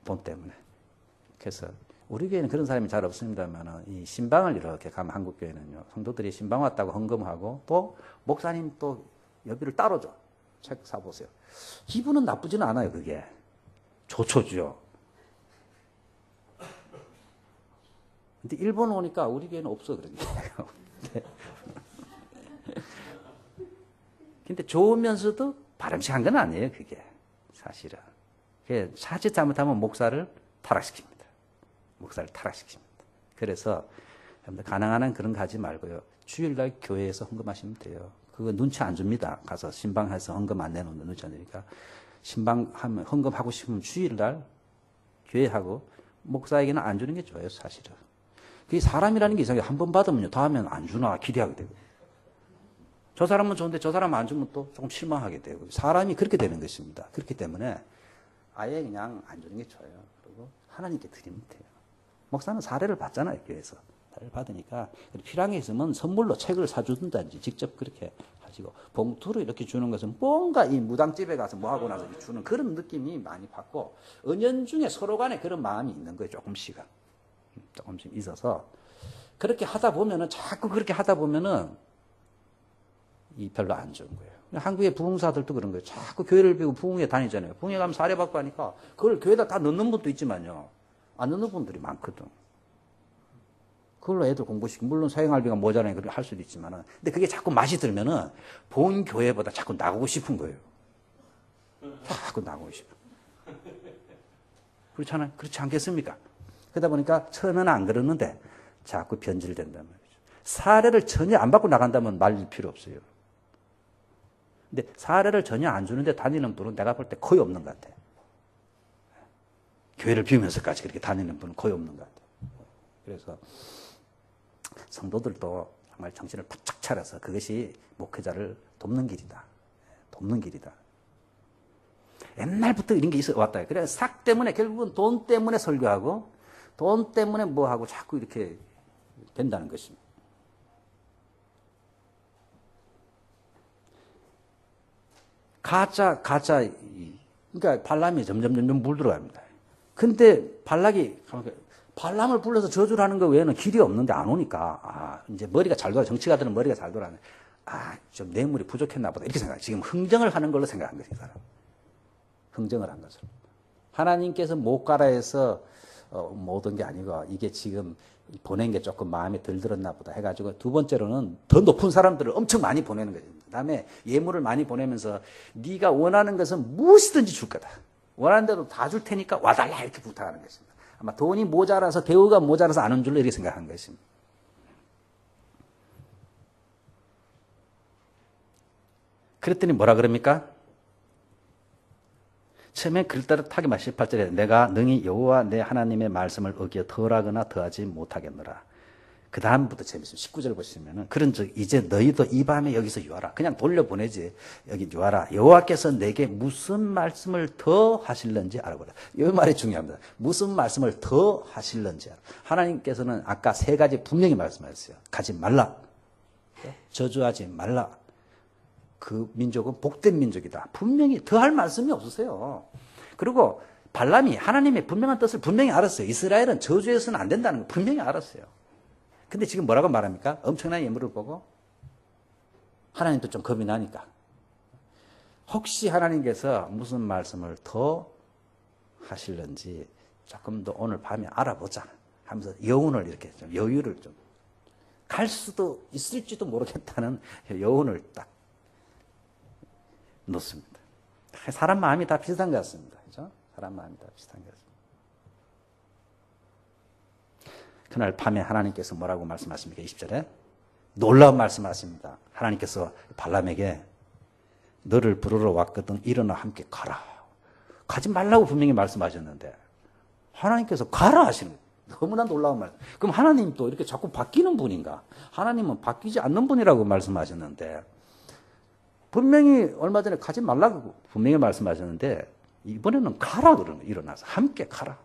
돈 때문에. 그래서 우리 교회는 그런 사람이 잘 없습니다만, 이 신방을 이렇게 가면 한국 교회는요, 성도들이 신방 왔다고 헌금하고, 또 목사님 또 여비를 따로 줘. 책 사보세요. 기분은 나쁘지는 않아요, 그게. 좋죠. 근데 일본 오니까 우리 교회는 없어, 그런 게. 근데 좋으면서도 바람직한 건 아니에요, 그게. 사실은. 자칫 잘못하면 목사를 타락시킵니다. 그래서 가능한 한 그런 거 하지 말고요. 주일날 교회에서 헌금하시면 돼요. 그거 눈치 안 줍니다. 가서 신방해서 헌금 안 내놓는 눈치 안 주니까. 신방하면 헌금하고 싶으면 주일날 교회하고 목사에게는 안 주는 게 좋아요, 사실은. 그게 사람이라는 게 이상해요. 한 번 받으면요, 다음에는 안 주나 기대하게 되고. 저 사람은 좋은데 저 사람 안 주면 또 조금 실망하게 되고. 사람이 그렇게 되는 것입니다. 그렇기 때문에 아예 그냥 안 주는 게 좋아요. 그리고 하나님께 드리면 돼요. 목사는 사례를 받잖아요, 교회에서. 사례를 받으니까 필요한 게 있으면 선물로 책을 사주든지 직접 그렇게 하시고, 봉투로 이렇게 주는 것은 뭔가 이 무당집에 가서 뭐하고 나서 주는 그런 느낌이 많이 받고, 은연중에 서로 간에 그런 마음이 있는 거예요, 조금씩 있어서. 그렇게 하다 보면은, 자꾸 그렇게 하다 보면은 별로 안 좋은 거예요. 한국의 부흥사들도 그런 거예요. 자꾸 교회를 비우고 부흥회 다니잖아요. 부흥회 가면 사례받고 하니까 그걸 교회에다 다 넣는 분도 있지만요, 안 넣는 분들이 많거든. 그걸로 애들 공부시키고, 물론 사행할비가 모자라니 그렇게 할 수도 있지만은, 근데 그게 자꾸 맛이 들면은 본 교회보다 자꾸 나가고 싶은 거예요. 자꾸 나가고 싶어. 그렇잖아요. 그렇지 않겠습니까? 그러다 보니까 처음에는 안 그러는데 자꾸 변질된단 말이죠. 사례를 전혀 안 받고 나간다면 말릴 필요 없어요. 근데 사례를 전혀 안 주는데 다니는 분은 내가 볼 때 거의 없는 것 같아요. 교회를 비우면서까지 그렇게 다니는 분은 거의 없는 것 같아요. 그래서 성도들도 정말 정신을 바짝 차려서 그것이 목회자를 돕는 길이다. 옛날부터 이런 게 있어 왔다. 그래, 삭 때문에 결국은 돈 때문에 설교하고, 돈 때문에 뭐 하고 자꾸 이렇게 된다는 것입니다. 그러니까 발람이 점점 물들어갑니다. 근데 발람을 불러서 저주를 하는 거 외에는 길이 없는데 안 오니까, 이제 머리가 잘 돌아, 정치가들은 머리가 잘 돌아네. 좀 뇌물이 부족했나 보다. 이렇게 생각해요. 지금 흥정을 하는 걸로 생각한 거예요, 이 사람. 흥정을 한 것으로. 하나님께서 못 가라 해서 못 온 게 아니고, 이게 지금 보낸 게 조금 마음에 덜 들었나 보다 해가지고, 두 번째로는 더 높은 사람들을 엄청 많이 보내는 거죠. 그 다음에 예물을 많이 보내면서 네가 원하는 것은 무엇이든지 줄 거다. 원하는 대로 다 줄 테니까 와달라, 이렇게 부탁하는 것입니다. 아마 돈이 모자라서, 대우가 모자라서 안 온 줄로 이렇게 생각한 것입니다. 그랬더니 뭐라 그럽니까? 처음에 그럴듯하게 18절에 내가 능히 여호와 내 하나님의 말씀을 어기어 덜하거나 더하지 못하겠노라. 그 다음부터 재밌어요. 19절 보시면은, 그런즉 이제 너희도 이 밤에 여기서 유하라. 그냥 돌려보내지. 여기 유하라. 여호와께서 내게 무슨 말씀을 더 하실는지 알아보라. 이 말이 중요합니다. 무슨 말씀을 더 하실는지 알아. 하나님께서는 아까 세 가지 분명히 말씀하셨어요. 가지 말라. 저주하지 말라. 그 민족은 복된 민족이다. 분명히 더 할 말씀이 없으세요. 그리고 발람이 하나님의 분명한 뜻을 분명히 알았어요. 이스라엘은 저주해서는 안 된다는 걸 분명히 알았어요. 근데 지금 뭐라고 말합니까? 엄청난 예물을 보고 하나님도 좀 겁이 나니까, 혹시 하나님께서 무슨 말씀을 더 하실는지 조금 더 오늘 밤에 알아보자 하면서 여운을 이렇게 좀 여유를 좀, 갈 수도 있을지도 모르겠다는 여운을 딱 놓습니다. 사람 마음이 다 비슷한 것 같습니다. 그죠? 사람 마음이 다 비슷한 것 같습니다. 그날 밤에 하나님께서 뭐라고 말씀하십니까? 20절에 놀라운 말씀하십니다. 하나님께서 발람에게 너를 부르러 왔거든 일어나 함께 가라. 가지 말라고 분명히 말씀하셨는데 하나님께서 가라 하시는 거예요. 너무나 놀라운 말. 그럼 하나님 또 이렇게 자꾸 바뀌는 분인가? 하나님은 바뀌지 않는 분이라고 말씀하셨는데 분명히 얼마 전에 가지 말라고 분명히 말씀하셨는데 이번에는 가라 그러는 거예요. 일어나서 함께 가라.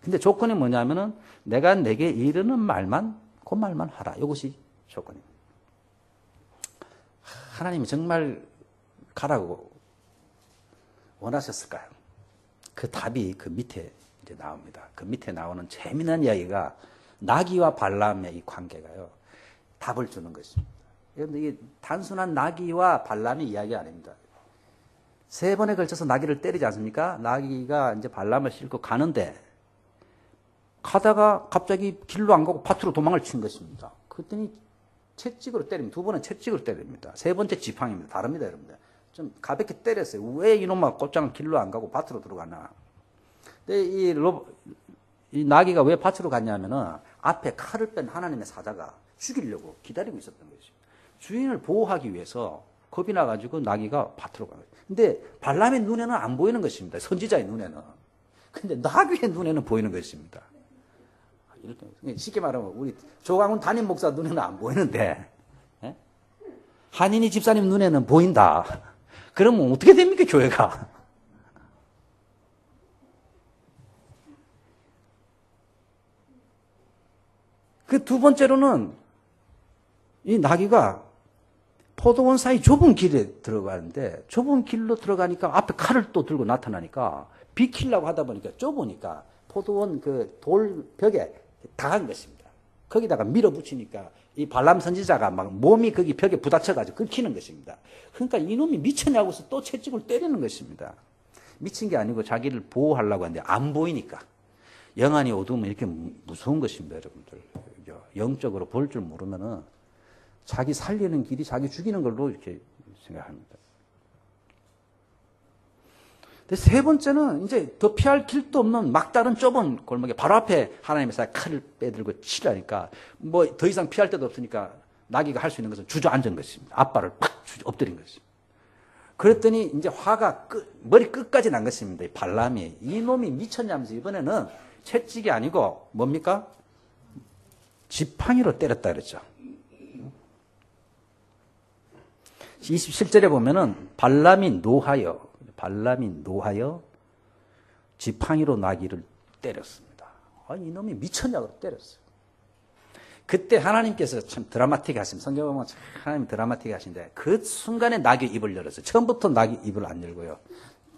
근데 조건이 뭐냐면은 내가 내게 이르는 말만 그 말만 하라. 이것이 조건입니다. 하나님이 정말 가라고 원하셨을까요? 그 답이 그 밑에 이제 나옵니다. 그 밑에 나오는 재미난 이야기가 나귀와 발람의 이 관계가요. 답을 주는 것입니다. 여러분들 이게 단순한 나귀와 발람의 이야기 아닙니다. 3번에 걸쳐서 나귀를 때리지 않습니까? 나귀가 이제 발람을 싣고 가는데 가다가 갑자기 길로 안 가고 밭으로 도망을 친 것입니다. 그랬더니 채찍으로 때립니다. 2번은 채찍으로 때립니다. 3번째 지팡이입니다. 다릅니다, 여러분들. 좀 가볍게 때렸어요. 왜 이놈아 곧장 길로 안 가고 밭으로 들어가나? 근데 이 나귀가 왜 밭으로 갔냐면은 앞에 칼을 뺀 하나님의 사자가 죽이려고 기다리고 있었던 것이죠. 주인을 보호하기 위해서 겁이 나가지고 나귀가 밭으로 간 거예요. 근데 발람의 눈에는 안 보이는 것입니다. 선지자의 눈에는. 근데 나귀의 눈에는 보이는 것입니다. 이렇게 쉽게 말하면 우리 조광훈 담임 목사 눈에는 안 보이는데 예? 한인희 집사님 눈에는 보인다. 그러면 어떻게 됩니까 교회가? 그 두 번째로는 이 나귀가 포도원 사이 좁은 길에 들어가는데 좁은 길로 들어가니까 앞에 칼을 또 들고 나타나니까 비키려고 하다 보니까 좁으니까 포도원 그 돌벽에 당한 것입니다. 거기다가 밀어붙이니까 이 발람 선지자가 막 몸이 거기 벽에 부딪혀가지고 긁히는 것입니다. 그러니까 이놈이 미쳤냐고서 또 채찍을 때리는 것입니다. 미친 게 아니고 자기를 보호하려고 하는데 안 보이니까. 영안이 어두우면 이렇게 무서운 것입니다, 여러분들. 영적으로 볼 줄 모르면은 자기 살리는 길이 자기 죽이는 걸로 이렇게 생각합니다. 근데 3번째는 이제 더 피할 길도 없는 막다른 좁은 골목에 바로 앞에 하나님의 사자 칼을 빼들고 치라니까 뭐 더 이상 피할 데도 없으니까 나귀가 할 수 있는 것은 주저앉은 것입니다. 앞발을 팍 엎드린 것입니다. 그랬더니 이제 화가 머리 끝까지 난 것입니다. 이 발람이 이놈이 미쳤냐면서 이번에는 채찍이 아니고 뭡니까? 지팡이로 때렸다 그랬죠. 27절에 보면은 발람이 노하여 지팡이로 나귀를 때렸습니다. 이놈이 미쳤냐고 때렸어요. 그때 하나님께서 참 드라마틱 하십니다. 성경 보면 참 하나님 드라마틱 하신데 그 순간에 나귀 입을 열었어요. 처음부터 나귀 입을 안 열고요.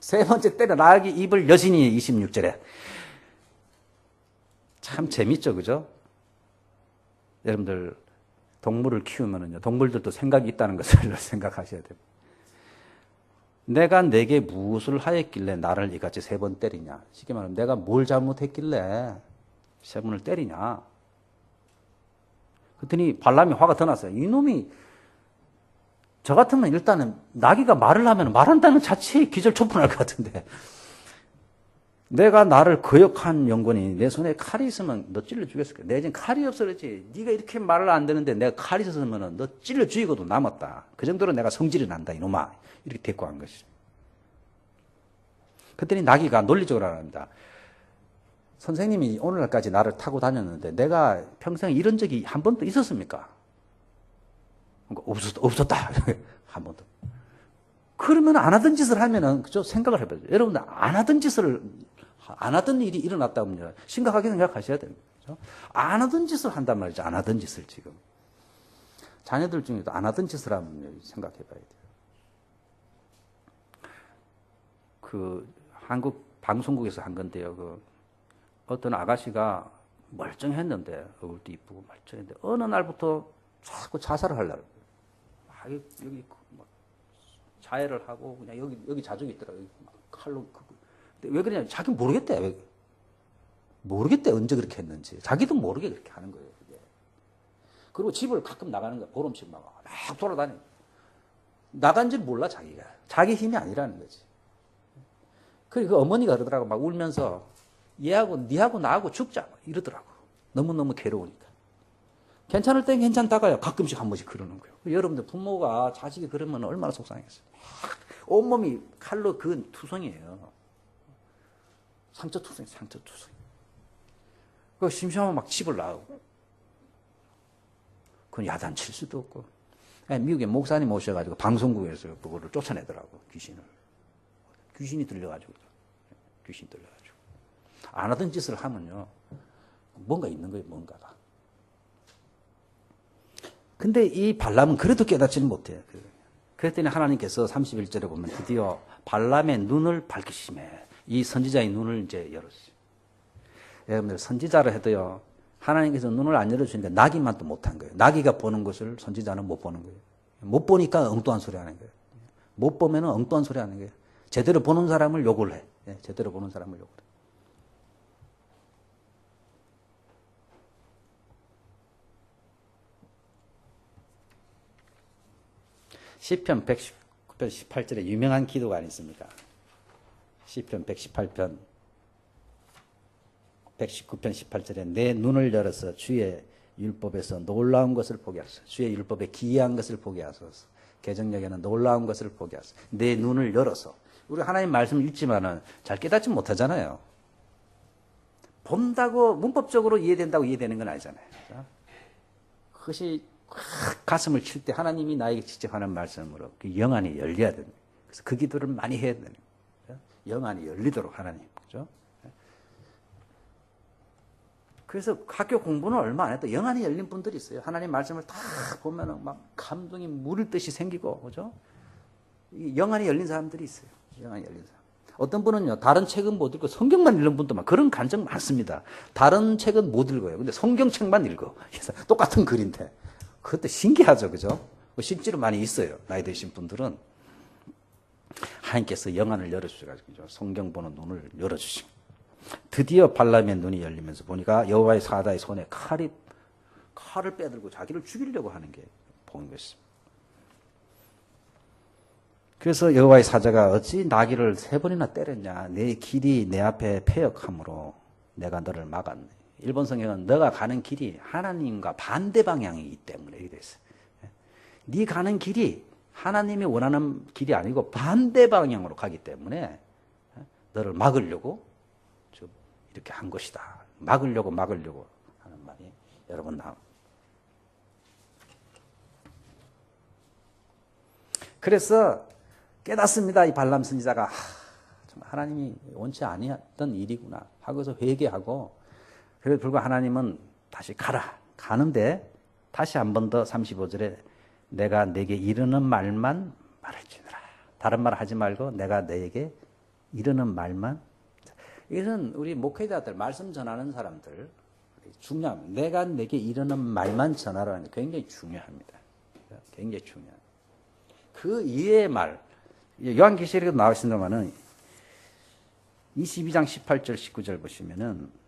3번째 때려 나귀 입을 여신이 26절에. 참 재밌죠, 그죠? 여러분들 동물을 키우면은요, 동물들도 생각이 있다는 것을 생각하셔야 됩니다. 내가 내게 무엇을 하였길래 나를 이같이 3번 때리냐? 쉽게 말하면 내가 뭘 잘못했길래 3번을 때리냐? 그랬더니 발람이 화가 더 났어요. 이놈이 저 같으면 일단은 나귀가 말을 하면 말한다는 자체에 기절초풍할 것 같은데 내가 나를 거역한 영혼이 내 손에 칼이 있으면 너 찔러 죽였을 거야. 내 지금 칼이 없어 그렇지. 네가 이렇게 말을 안 되는데 내가 칼이 있었으면 너 찔러 죽이고도 남았다. 그 정도로 내가 성질이 난다 이놈아. 이렇게 데리고 간 것이. 그랬더니 나귀가 논리적으로 합니다. 선생님이 오늘날까지 나를 타고 다녔는데 내가 평생 이런 적이 한 번도 있었습니까? 없었다. 한 번도. 그러면 안 하던 짓을 하면은 그죠? 생각을 해봐요. 여러분들 안 하던 일이 일어났다면요. 심각하게 생각하셔야 됩니다. 그죠? 안 하던 짓을 한단 말이죠. 안 하던 짓을 지금. 자녀들 중에도 안 하던 짓을 하면 생각해 봐야 돼요. 그 한국 방송국에서 한 건데요. 그 어떤 아가씨가 멀쩡했는데 얼굴도 이쁘고 멀쩡했는데 어느 날부터 자꾸 자살을 하려고. 여기 자해를 하고 그냥 여기 자족이 있더라고요. 칼로. 근데 왜 그러냐? 자기 모르겠대. 왜? 모르겠대. 언제 그렇게 했는지. 자기도 모르게 그렇게 하는 거예요. 그게. 그리고 집을 가끔 나가는 거야. 보름씩 막 돌아다녀. 나간 줄 몰라 자기가. 자기 힘이 아니라는 거지. 그 어머니가 그러더라고. 막 울면서 얘하고 니하고 나하고 죽자 이러더라고. 너무너무 괴로우니까. 괜찮을 땐 괜찮다가요. 가끔씩 한 번씩 그러는 거예요. 여러분들 부모가 자식이 그러면 얼마나 속상했어요. 온몸이 칼로 그은 투성이에요. 상처투성. 그 심심하면 막 집을 나오고. 그건 야단칠 수도 없고. 미국에 목사님 오셔가지고 방송국에서 그거를 쫓아내더라고, 귀신을. 귀신이 들려가지고. 안 하던 짓을 하면요. 뭔가 있는 거예요, 뭔가가. 근데 이 발람은 그래도 깨닫지는 못해요. 그랬더니 하나님께서 31절에 보면 드디어 발람의 눈을 밝히심에 이 선지자의 눈을 이제 열었어요. 여러분들 선지자를 해도요. 하나님께서 눈을 안 열어주니까 나기만 또 못한 거예요. 나기가 보는 것을 선지자는 못 보는 거예요. 못 보니까 엉뚱한 소리 하는 거예요. 못 보면 엉뚱한 소리 하는 거예요. 제대로 보는 사람을 욕을 해. 제대로 보는 사람을 욕을 해. 시편 119편 18절에 유명한 기도가 아니습니까? 시편 119편 18절에 내 눈을 열어서 주의 율법에서 놀라운 것을 보게 하소서. 주의 율법에 기이한 것을 보게 하소서. 개정역에는 놀라운 것을 보게 하소서. 내 눈을 열어서. 우리 하나님 말씀을 읽지만은 잘 깨닫지 못하잖아요. 본다고 문법적으로 이해된다고 이해되는 건 아니잖아요. 그것이 가슴을 칠 때 하나님이 나에게 직접 하는 말씀으로 그 영안이 열려야 됩니다. 그래서 그 기도를 많이 해야 되는 거죠. 영안이 열리도록 하나님. 그죠? 그래서 학교 공부는 얼마 안 해도 영안이 열린 분들이 있어요. 하나님 말씀을 다 보면은 막 감동이 물을 듯이 생기고, 그죠? 영안이 열린 사람들이 있어요. 영안이 열린 사람. 어떤 분은요, 다른 책은 못 읽고 성경만 읽는 분도 많고, 그런 간증 많습니다. 다른 책은 못 읽어요. 근데 성경책만 읽어. 그래서 똑같은 글인데. 그것도 신기하죠, 그죠? 실제로 많이 있어요. 나이 드신 분들은. 하나님께서 영안을 열어주셔가지고, 성경 보는 눈을 열어주시고. 드디어 발람의 눈이 열리면서 보니까 여호와의 사자의 손에 칼을 빼들고 자기를 죽이려고 하는 게 보인 것입니다. 그래서 여호와의 사자가 어찌 나귀를 3번이나 때렸냐. 내 길이 내 앞에 패역함으로 내가 너를 막았네. 일본 성경은 너가 가는 길이 하나님과 반대 방향이기 때문에 이렇게 돼 있어요. 네 가는 길이 하나님이 원하는 길이 아니고 반대 방향으로 가기 때문에 너를 막으려고 이렇게 한 것이다. 막으려고 하는 말이 여러분 나옵니다. 그래서 깨닫습니다. 이 발람 선지자가 정말 하나님이 원치 아니었던 일이구나 하고서 회개하고 그래도 불구하고 하나님은 다시 가라. 가는데 다시 한 번 더 35절에 내가 내게 이르는 말만 말할지니라. 다른 말 하지 말고 내가 너에게 이르는 말만. 이것은 우리 목회자들, 말씀 전하는 사람들 중요합니다. 내가 내게 이르는 말만 전하라는 게 굉장히 중요합니다. 굉장히 중요합니다. 그 이해의 말, 요한계시록에 나와 있습니다만은 22장 18절 19절 보시면은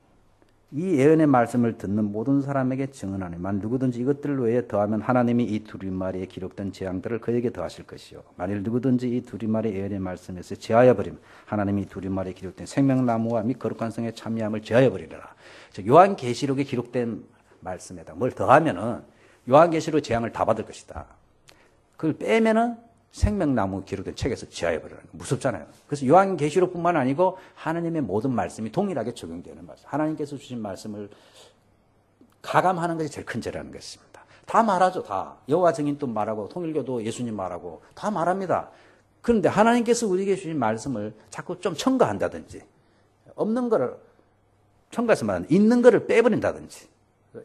이 예언의 말씀을 듣는 모든 사람에게 증언하니만 누구든지 이것들 외에 더하면 하나님이 이 두리마리에 기록된 재앙들을 그에게 더하실 것이요 만일 누구든지 이 두리마리 예언의 말씀에서 제하여 버리면 하나님이 이 두리마리에 기록된 생명나무와 및 거룩한 성의 참여함을 제하여 버리리라. 요한계시록에 기록된 말씀에다 뭘 더하면은 요한계시록 재앙을 다 받을 것이다. 그걸 빼면은 생명나무 기록된 책에서 제하해버리는 거 무섭잖아요. 그래서 요한계시록뿐만 아니고 하나님의 모든 말씀이 동일하게 적용되는 말씀. 하나님께서 주신 말씀을 가감하는 것이 제일 큰 죄라는 것입니다. 다 말하죠. 다. 여호와 증인도 말하고 통일교도 예수님 말하고 다 말합니다. 그런데 하나님께서 우리에게 주신 말씀을 자꾸 좀 첨가한다든지 없는 거를 첨가해서 말하는 있는 거를 빼버린다든지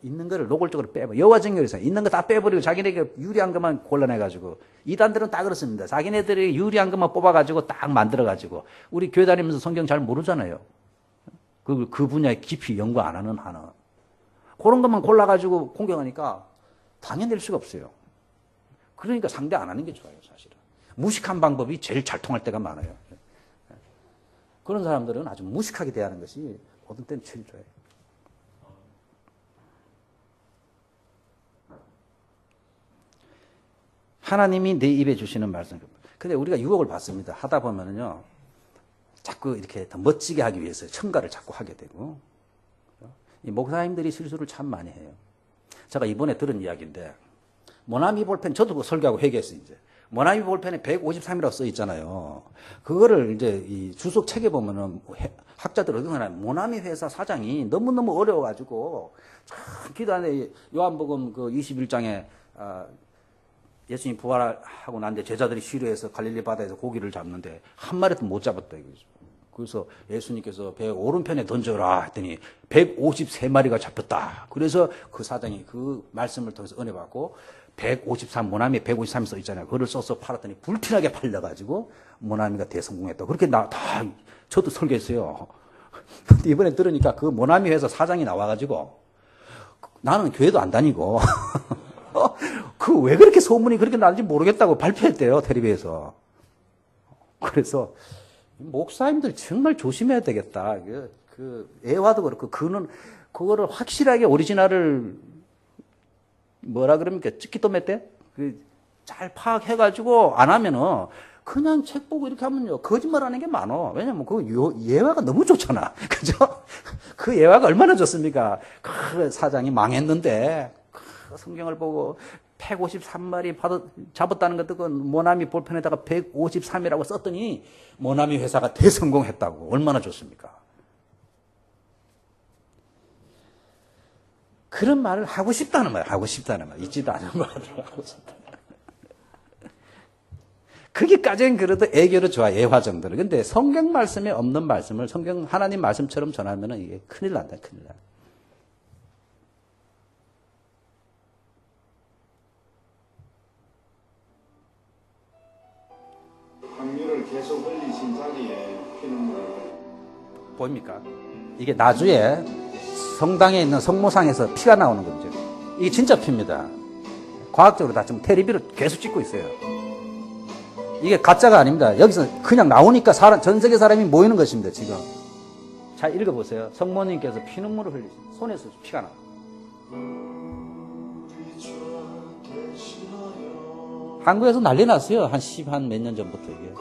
있는 거를 노골적으로 빼버려. 여호와 증인에서 있는 거 다 빼버리고 자기네가 유리한 것만 골라내가지고 이단들은 다 그렇습니다. 자기네들이 유리한 것만 뽑아가지고 딱 만들어가지고 우리 교회 다니면서 성경 잘 모르잖아요. 그 분야에 깊이 연구 안 하는 하나. 그런 것만 골라가지고 공격하니까 당해낼 수가 없어요. 그러니까 상대 안 하는 게 좋아요, 사실은. 무식한 방법이 제일 잘 통할 때가 많아요. 그런 사람들은 아주 무식하게 대하는 것이 어떤 때는 제일 좋아요. 하나님이 내 입에 주시는 말씀. 근데 우리가 유혹을 받습니다. 하다 보면은요, 자꾸 이렇게 더 멋지게 하기 위해서 첨가를 자꾸 하게 되고, 이 목사님들이 실수를 참 많이 해요. 제가 이번에 들은 이야기인데, 모나미 볼펜, 저도 그 설교하고 회개했어요, 이제. 모나미 볼펜에 153이라고 써 있잖아요. 그거를 이제 이 주석 책에 보면은 학자들 어떤 거냐, 모나미 회사 사장이 너무너무 어려워가지고, 참 기도하는데, 요한복음 그 21장에, 예수님 부활하고 난데 제자들이 쉬려해서 갈릴리 바다에서 고기를 잡는데 한 마리도 못 잡았다 이거죠. 그래서 예수님께서 배 오른편에 던져라 했더니 153마리가 잡혔다. 그래서 그 사장이 그 말씀을 통해서 은혜 받고 153, 모나미 153이 써 있잖아요. 그걸 써서 팔았더니 불티나게 팔려가지고 모나미가 대성공했다. 그렇게 다 저도 설계했어요. 근데 이번에 들으니까 그 모나미 회사 사장이 나와가지고 나는 교회도 안 다니고 그 왜 그렇게 소문이 그렇게 나는지 모르겠다고 발표했대요, 텔레비에서. 그래서 목사님들 정말 조심해야 되겠다. 그 애화도 그렇고 그거를 확실하게 오리지널을 뭐라 그럽니까? 찍기도 몇 잘 파악해가지고 안 하면은 그냥 책 보고 이렇게 하면요 거짓말하는 게 많어. 왜냐면 그 예화가 너무 좋잖아, 그죠? 그 예화가 얼마나 좋습니까? 그 사장이 망했는데 그 성경을 보고 153마리 잡았다는 것도 그 모나미 볼펜에다가 153이라고 썼더니 모나미 회사가 대성공했다고. 얼마나 좋습니까? 그런 말을 하고 싶다는 말, 있지도 않은 말을 하고 싶다. 거기까지는 그래도 애교로 좋아, 예화 정도는. 근데 성경 말씀에 없는 말씀을 성경 하나님 말씀처럼 전하면은 이게 큰일 난다, 큰일 나. 강류를 계속 흘리신 자리에 피눈물을 보입니까? 이게 나주에 성당에 있는 성모상에서 피가 나오는 거죠. 이게 진짜 피입니다. 과학적으로 다 지금 텔레비로 계속 찍고 있어요. 이게 가짜가 아닙니다. 여기서 그냥 나오니까 전 세계 사람이 모이는 것입니다, 지금. 잘 읽어보세요. 성모님께서 피눈물을 흘리시고 손에서 피가 나와요. 한국에서 난리 났어요. 한 몇 년 전부터 이게.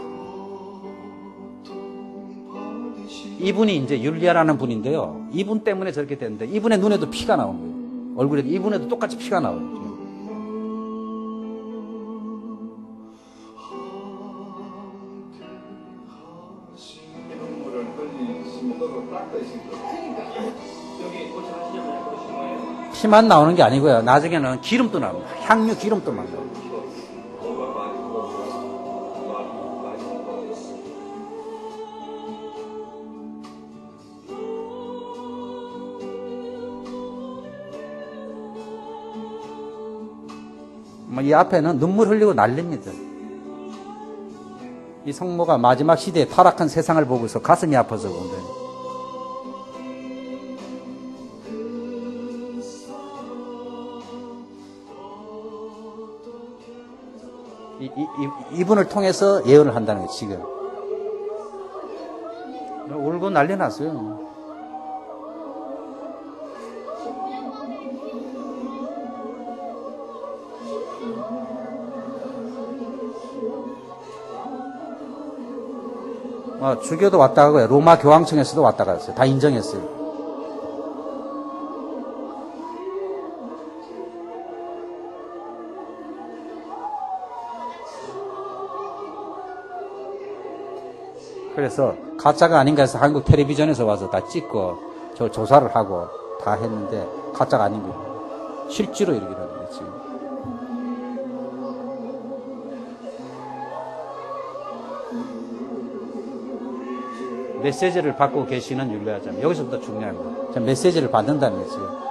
이분이 이제 율리아라는 분인데요. 이분 때문에 저렇게 됐는데 이분의 눈에도 피가 나온 거예요. 얼굴에도 이분에도 똑같이 피가 나와요. 지금. 피눈물을 흘리신 거로 닦으신 거. 여기 고쳐하시려면 거예요? 피만 나오는 게 아니고요. 나중에는 기름도 나옵니다. 향유 기름도 나와요. 이 앞에는 눈물 흘리고 난립니다. 이 성모가 마지막 시대에 타락한 세상을 보고서 가슴이 아파서 그런데 이분을 통해서 예언을 한다는 거예요, 지금. 울고 난리 났어요. 주교도 왔다 가고요. 로마 교황청에서도 왔다 갔어요. 다 인정했어요. 그래서 가짜가 아닌가 해서 한국 텔레비전에서 와서 다 찍고 저 조사를 하고 다 했는데 가짜가 아닌 거예요. 실제로 이렇게 되는 거예요, 지금. 메시지를 받고 계시는 율리아자매. 여기서부터 중요한 거예요. 메시지를 받는다는 거죠.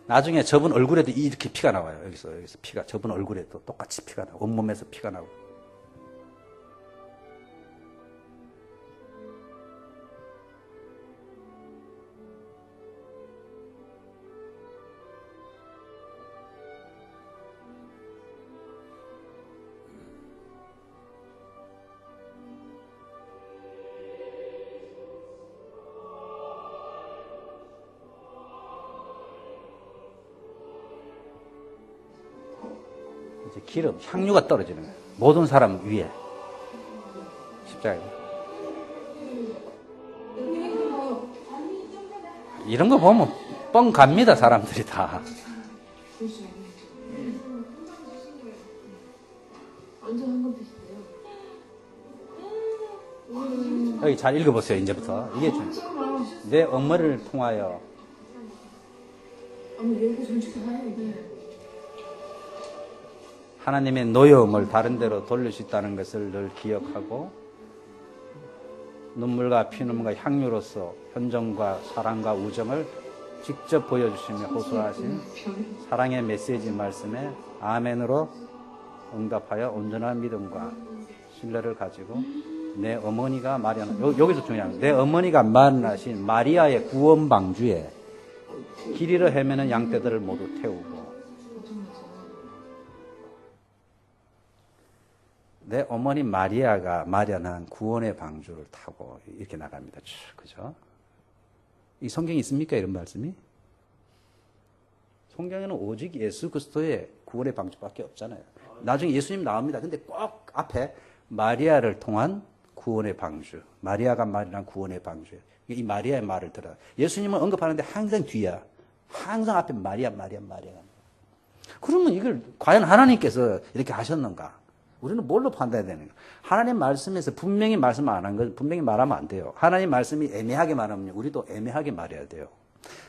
나중에 저분 얼굴에도 이렇게 피가 나와요. 여기서 피가, 저분 얼굴에도 똑같이 피가 나고, 온몸에서 피가 나고. 기름, 향유가 떨어지는 거예요. 모든 사람 위에. 십자가. 이런 거 보면 뻥 갑니다, 사람들이 다. 완전 황금빛이네요. 여기 잘 읽어보세요, 이제부터. 이게 내 어머니를 통하여. 아무 얘기 솔직히 하요 이게. 하나님의 노여움을 다른 데로 돌릴 수 있다는 것을 늘 기억하고, 눈물과 피눈물과 향유로서 현정과 사랑과 우정을 직접 보여주시며 호소하신 사랑의 메시지 말씀에 아멘으로 응답하여 온전한 믿음과 신뢰를 가지고 내 어머니가 마련한, 여기서 중요한 내 어머니가 마련하신 마리아의 구원 방주에 길 잃어 헤매는 양떼들을 모두 태우고, 내 어머니 마리아가 마련한 구원의 방주를 타고 이렇게 나갑니다. 그죠? 이 성경에 있습니까? 이런 말씀이? 성경에는 오직 예수 그리스도의 구원의 방주밖에 없잖아요. 나중에 예수님 나옵니다. 근데 꼭 앞에 마리아를 통한 구원의 방주, 마리아가 마련한 구원의 방주. 이 마리아의 말을 들어. 예수님은 언급하는데 항상 뒤야. 항상 앞에 마리아. 그러면 이걸 과연 하나님께서 이렇게 하셨는가? 우리는 뭘로 판단해야 되는 거예요? 하나님 말씀에서 분명히 말씀 안 한 건 분명히 말하면 안 돼요. 하나님 말씀이 애매하게 말하면 우리도 애매하게 말해야 돼요.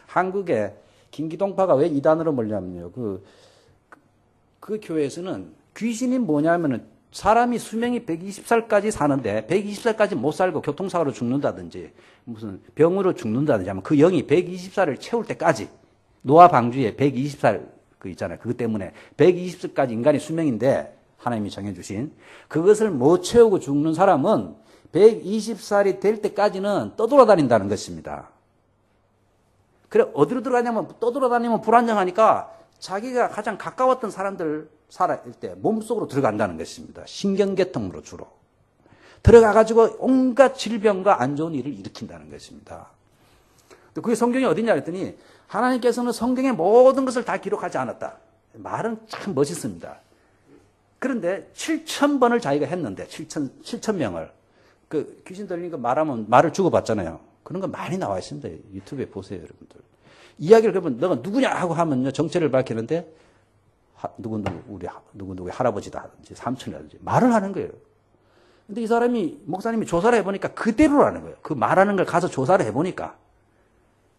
한국에 김기동파가 왜 이단으로 몰렸냐면요. 그 교회에서는 귀신이 뭐냐면은 사람이 수명이 120살까지 사는데 120살까지 못 살고 교통사고로 죽는다든지 무슨 병으로 죽는다든지 하면 그 영이 120살을 채울 때까지 노아 방주에 120살 그 있잖아요. 그것 때문에 120살까지 인간의 수명인데 하나님이 정해주신 그것을 못 채우고 죽는 사람은 120살이 될 때까지는 떠돌아다닌다는 것입니다. 그래 어디로 들어가냐면 떠돌아다니면 불안정하니까 자기가 가장 가까웠던 사람들 살아있을 때 몸속으로 들어간다는 것입니다. 신경계통으로 주로. 들어가가지고 온갖 질병과 안 좋은 일을 일으킨다는 것입니다. 그게 성경이 어디냐 했더니 하나님께서는 성경의 모든 것을 다 기록하지 않았다. 말은 참 멋있습니다. 그런데 7,000번을 자기가 했는데 7,000명을 그 귀신 들린 거 말하면 말을 주고받잖아요. 그런 거 많이 나와 있습니다. 유튜브에 보세요, 여러분들. 이야기를 그러면 너가 누구냐 하고 하면요 정체를 밝히는데 누구누구의 할아버지다든지 삼촌이라든지 말을 하는 거예요. 근데 이 사람이 목사님이 조사를 해보니까 그대로라는 거예요. 그 말하는 걸 가서 조사를 해보니까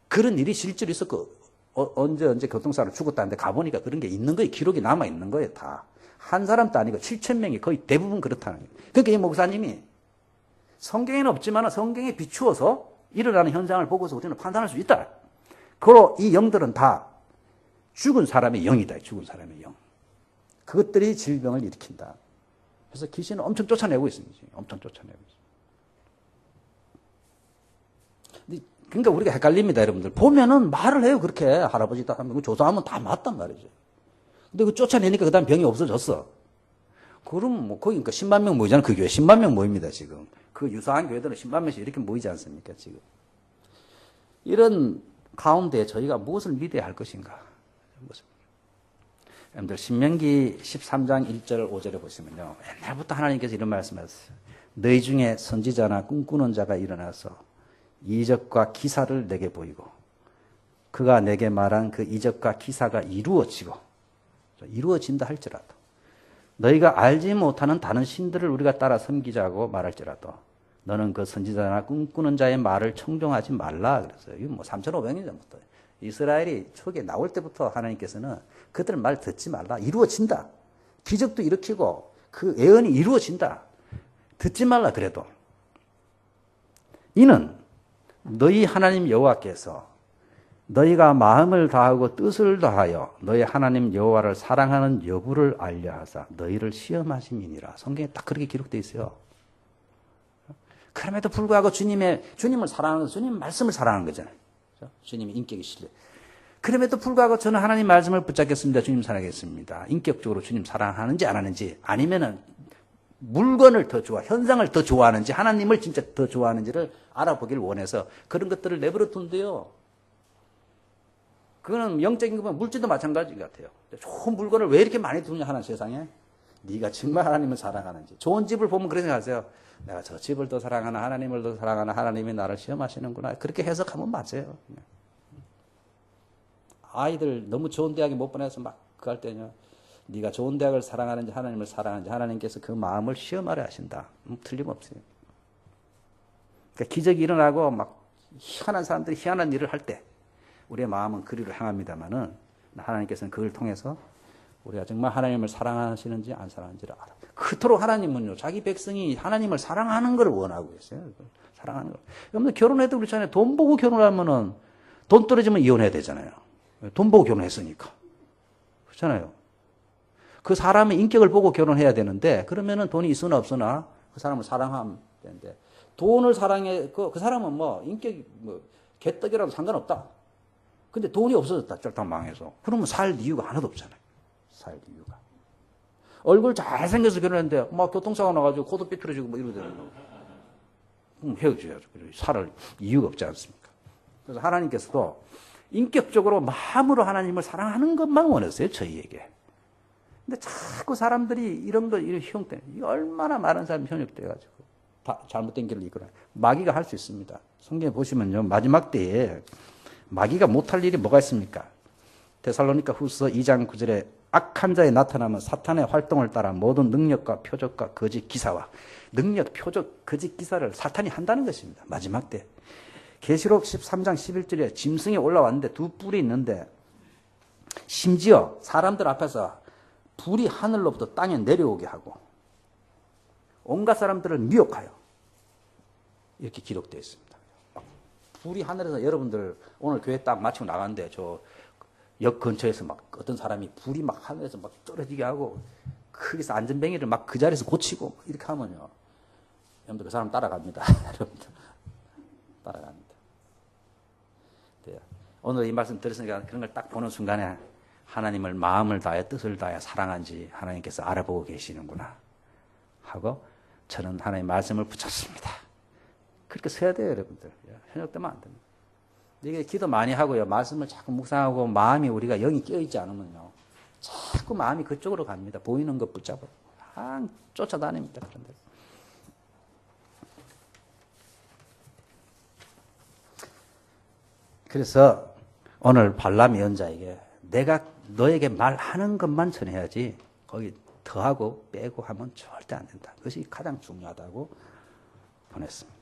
그런 일이 실제로 있었고 언제 교통사고로 죽었다는데 가보니까 그런 게 있는 거예요. 기록이 남아 있는 거예요, 다. 한 사람도 아니고 7,000명이 거의 대부분 그렇다는 거예요. 그러니까 이 목사님이 성경에는 없지만 성경에 비추어서 일어나는 현상을 보고서 우리는 판단할 수 있다. 그리고 이 영들은 다 죽은 사람의 영이다. 죽은 사람의 영. 그것들이 질병을 일으킨다. 그래서 귀신은 엄청 쫓아내고 있습니다. 엄청 쫓아내고 있습니다. 그러니까 우리가 헷갈립니다, 여러분들. 보면은 말을 해요, 그렇게. 할아버지다 하면 조사하면 다 맞단 말이죠. 근데 그 쫓아내니까 그 다음 병이 없어졌어. 그럼 뭐, 거기 그러니까 10만 명 모이잖아요. 그 교회 10만 명 모입니다, 지금. 그 유사한 교회들은 10만 명씩 이렇게 모이지 않습니까, 지금. 이런 가운데 저희가 무엇을 믿어야 할 것인가. 여러분들, 신명기 13장 1절 5절에 보시면요. 옛날부터 하나님께서 이런 말씀하셨어요. 너희 중에 선지자나 꿈꾸는 자가 일어나서 이적과 기사를 내게 보이고 그가 내게 말한 그 이적과 기사가 이루어진다 할지라도 너희가 알지 못하는 다른 신들을 우리가 따라 섬기자고 말할지라도 너는 그 선지자나 꿈꾸는 자의 말을 청종하지 말라 그랬어요. 이거 뭐 3,500년 전부터 이스라엘이 초기에 나올 때부터 하나님께서는 그들 말 듣지 말라. 이루어진다. 기적도 일으키고 그 예언이 이루어진다. 듣지 말라 그래도. 이는 너희 하나님 여호와께서 너희가 마음을 다하고 뜻을 다하여 너희 하나님 여호와를 사랑하는 여부를 알려하사 너희를 시험하심이니라. 성경에 딱 그렇게 기록되어 있어요. 그럼에도 불구하고 주님을 사랑하는 주님 말씀을 사랑하는 거잖아요. 주님의 인격이 실려. 그럼에도 불구하고 저는 하나님 말씀을 붙잡겠습니다. 주님 사랑하겠습니다. 인격적으로 주님 사랑하는지 안 하는지 아니면은 물건을 더 좋아, 현상을 더 좋아하는지 하나님을 진짜 더 좋아하는지를 알아보길 원해서 그런 것들을 내버려 둔대요. 그거는 영적인 것보다 물질도 마찬가지 같아요. 좋은 물건을 왜 이렇게 많이 두냐 하는 세상에 네가 정말 하나님을 사랑하는지. 좋은 집을 보면 그런 생각하세요. 내가 저 집을 더 사랑하나 하나님을 더 사랑하나 하나님이 나를 시험하시는구나. 그렇게 해석하면 맞아요. 아이들 너무 좋은 대학에 못 보내서 막 그 할 때냐. 네가 좋은 대학을 사랑하는지 하나님을 사랑하는지 하나님께서 그 마음을 시험하려 하신다. 틀림없어요. 그러니까 기적이 일어나고 막 희한한 사람들이 희한한 일을 할 때 우리의 마음은 그리로 향합니다만은 하나님께서는 그걸 통해서 우리가 정말 하나님을 사랑하시는지 안 사랑하는지를 알아. 그토록 하나님은요, 자기 백성이 하나님을 사랑하는 걸 원하고 있어요. 사랑하는 걸. 여러분들 결혼해도 그렇잖아요. 돈 보고 결혼하면은 돈 떨어지면 이혼해야 되잖아요. 돈 보고 결혼했으니까. 그렇잖아요. 그 사람의 인격을 보고 결혼해야 되는데, 그러면은 돈이 있으나 없으나 그 사람을 사랑하면 되는데, 돈을 사랑해, 그 사람은 뭐, 인격이 뭐, 개떡이라도 상관없다. 근데 돈이 없어졌다. 쫄딱 망해서. 그러면 살 이유가 하나도 없잖아요. 살 이유가. 얼굴 잘생겨서 결혼했는데, 막 교통사고 나가지고 코도 삐뚤어지고 뭐 이러더라고요. 그럼 헤어져야죠. 살 이유가 없지 않습니까? 그래서 하나님께서도 인격적으로 마음으로 하나님을 사랑하는 것만 원했어요. 저희에게. 근데 자꾸 사람들이 이런 형태, 얼마나 많은 사람이 현혹돼가지고 다 잘못된 길을 이끌어요. 마귀가 할 수 있습니다. 성경에 보시면요. 마지막 때에 마귀가 못할 일이 뭐가 있습니까? 데살로니가 후서 2장 9절에 악한 자에 나타나면 사탄의 활동을 따라 모든 능력과 표적과 거짓 기사와 능력, 표적, 거짓 기사를 사탄이 한다는 것입니다. 마지막 때. 계시록 13장 11절에 짐승이 올라왔는데 두 뿔이 있는데 심지어 사람들 앞에서 불이 하늘로부터 땅에 내려오게 하고 온갖 사람들을 미혹하여 이렇게 기록되어 있습니다. 불이 하늘에서 여러분들 오늘 교회 딱 마치고 나갔는데 저 역 근처에서 막 어떤 사람이 불이 막 하늘에서 막 떨어지게 하고 거기서 안전뱅이를 막 그 자리에서 고치고 이렇게 하면요. 여러분들 그 사람 따라갑니다. 여러분들 따라갑니다. 네. 오늘 이 말씀 들으니까 그런 걸 딱 보는 순간에 하나님을 마음을 다해 뜻을 다해 사랑한지 하나님께서 알아보고 계시는구나 하고 저는 하나님의 말씀을 붙였습니다. 그렇게 써야 돼요, 여러분들. 현혹되면 안 됩니다. 이게 기도 많이 하고요. 말씀을 자꾸 묵상하고 마음이 우리가 영이 껴있지 않으면요. 자꾸 마음이 그쪽으로 갑니다. 보이는 것 붙잡고. 쫓아다닙니다. 그런데. 그래서 오늘 발람 예언자에게 내가 너에게 말하는 것만 전해야지 거기 더하고 빼고 하면 절대 안 된다. 그것이 가장 중요하다고 보냈습니다.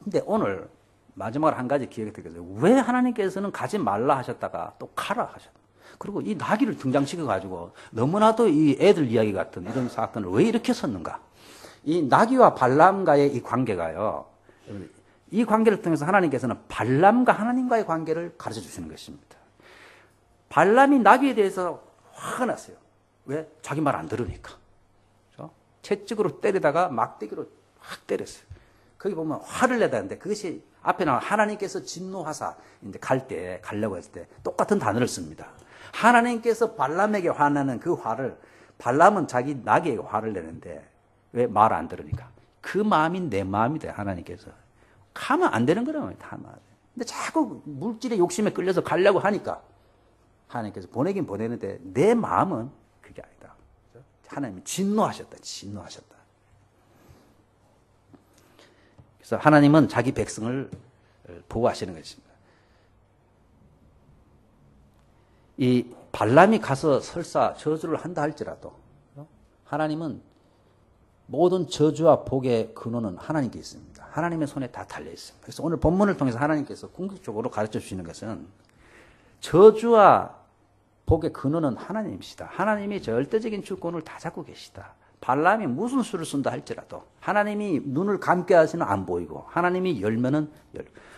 근데 오늘 마지막으로 한 가지 기억이 들겠어요. 왜 하나님께서는 가지 말라 하셨다가 또 가라 하셨다. 그리고 이 나귀를 등장시켜가지고 너무나도 이 애들 이야기 같은 이런 사건을 왜 이렇게 썼는가? 이 나귀와 발람과의 이 관계가요. 이 관계를 통해서 하나님께서는 발람과 하나님과의 관계를 가르쳐 주시는 것입니다. 발람이 나귀에 대해서 화가 났어요. 왜? 자기 말 안 들으니까. 그렇죠? 채찍으로 때리다가 막대기로 확 때렸어요. 거기 보면 화를 내다는데 그것이 앞에 나와 하나님께서 진노하사 이제 가려고 했을 때 똑같은 단어를 씁니다. 하나님께서 발람에게 화나는 그 화를 발람은 자기 나귀에게 화를 내는데 왜 말 안 들으니까 그 마음이 내 마음이 돼. 하나님께서 가면 안 되는 거라고요. 근데 자꾸 물질의 욕심에 끌려서 가려고 하니까 하나님께서 보내긴 보내는데 내 마음은 그게 아니다. 하나님이 진노하셨다. 그래서 하나님은 자기 백성을 보호하시는 것입니다. 이 발람이 가서 설사 저주를 한다 할지라도 하나님은 모든 저주와 복의 근원은 하나님께 있습니다. 하나님의 손에 다 달려 있습니다. 그래서 오늘 본문을 통해서 하나님께서 궁극적으로 가르쳐 주시는 것은 저주와 복의 근원은 하나님이시다. 하나님이 절대적인 주권을 다 잡고 계시다. 발람이 무슨 수를 쓴다 할지라도 하나님이 눈을 감게 하시는 안 보이고 하나님이 열면은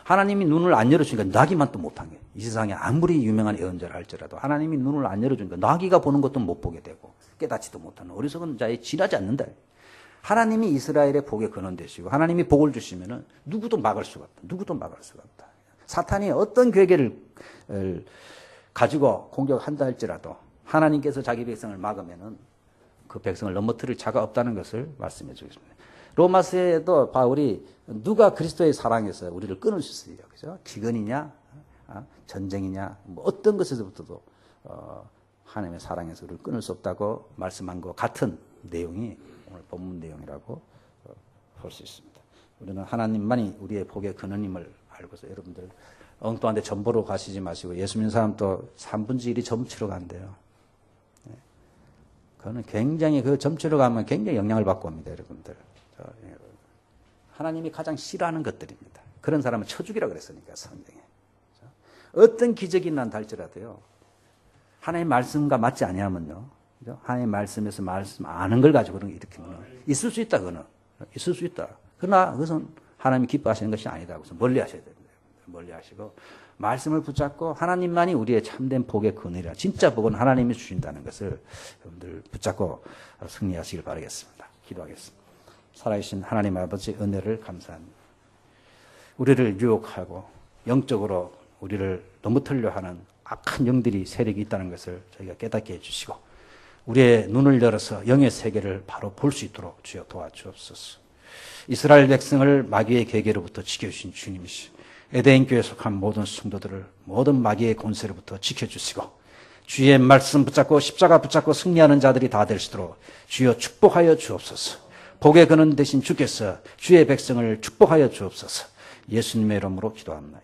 하나님이 눈을 안 열어주니까 나귀만 또 못한 게 이 세상에 아무리 유명한 예언자라 할지라도 하나님이 눈을 안 열어주니까 나귀가 보는 것도 못 보게 되고 깨닫지도 못하는 어리석은 자에 지나지 않는다. 하나님이 이스라엘의 복의 근원 되시고 하나님이 복을 주시면은 누구도 막을 수가 없다. 사탄이 어떤 괴계를 가지고 공격한다 할지라도 하나님께서 자기 백성을 막으면은 그 백성을 넘어뜨릴 자가 없다는 것을 말씀해 주겠습니다. 로마서에도 바울이 누가 그리스도의 사랑에서 우리를 끊을 수 있어요. 그죠? 기근이냐, 전쟁이냐, 뭐 어떤 것에서부터도 하나님의 사랑에서 우리를 끊을 수 없다고 말씀한 것 같은 내용이 오늘 본문 내용이라고 볼 수 있습니다. 우리는 하나님만이 우리의 복의 근원임을 알고서 여러분들 엉뚱한 데 점 보러 가시지 마시고 예수 믿는 사람 또 3분의 1이 점 치러 간대요. 그거는 굉장히 그 점 치러 가면 굉장히 영향을 받고 옵니다. 여러분들. 하나님이 가장 싫어하는 것들입니다. 그런 사람은 쳐죽이라고 그랬으니까 성경에. 어떤 기적이 난다 할지라도요. 하나님의 말씀과 맞지 아니하면요. 하나님의 말씀에서 말씀 아는 걸 가지고 그런 게 일으키면 있을 수 있다. 그거는. 있을 수 있다. 그러나 그것은 하나님이 기뻐하시는 것이 아니다. 그래서 멀리 하셔야 됩니다. 멀리 하시고 말씀을 붙잡고 하나님만이 우리의 참된 복의 근원이라 진짜 복은 하나님이 주신다는 것을 여러분들 붙잡고 승리하시길 바라겠습니다. 기도하겠습니다. 살아계신 하나님 아버지 은혜를 감사합니다. 우리를 유혹하고 영적으로 우리를 넘어뜨리려 하는 악한 영들이 세력이 있다는 것을 저희가 깨닫게 해주시고 우리의 눈을 열어서 영의 세계를 바로 볼 수 있도록 주여 도와주옵소서. 이스라엘 백성을 마귀의 계계로부터 지켜주신 주님이시 에덴 교회에 속한 모든 성도들을 모든 마귀의 권세로부터 지켜주시고 주의 말씀 붙잡고 십자가 붙잡고 승리하는 자들이 다 될 수 있도록 주여 축복하여 주옵소서. 복의 근원 되신 주께서 주의 백성을 축복하여 주옵소서. 예수님의 이름으로 기도합니다.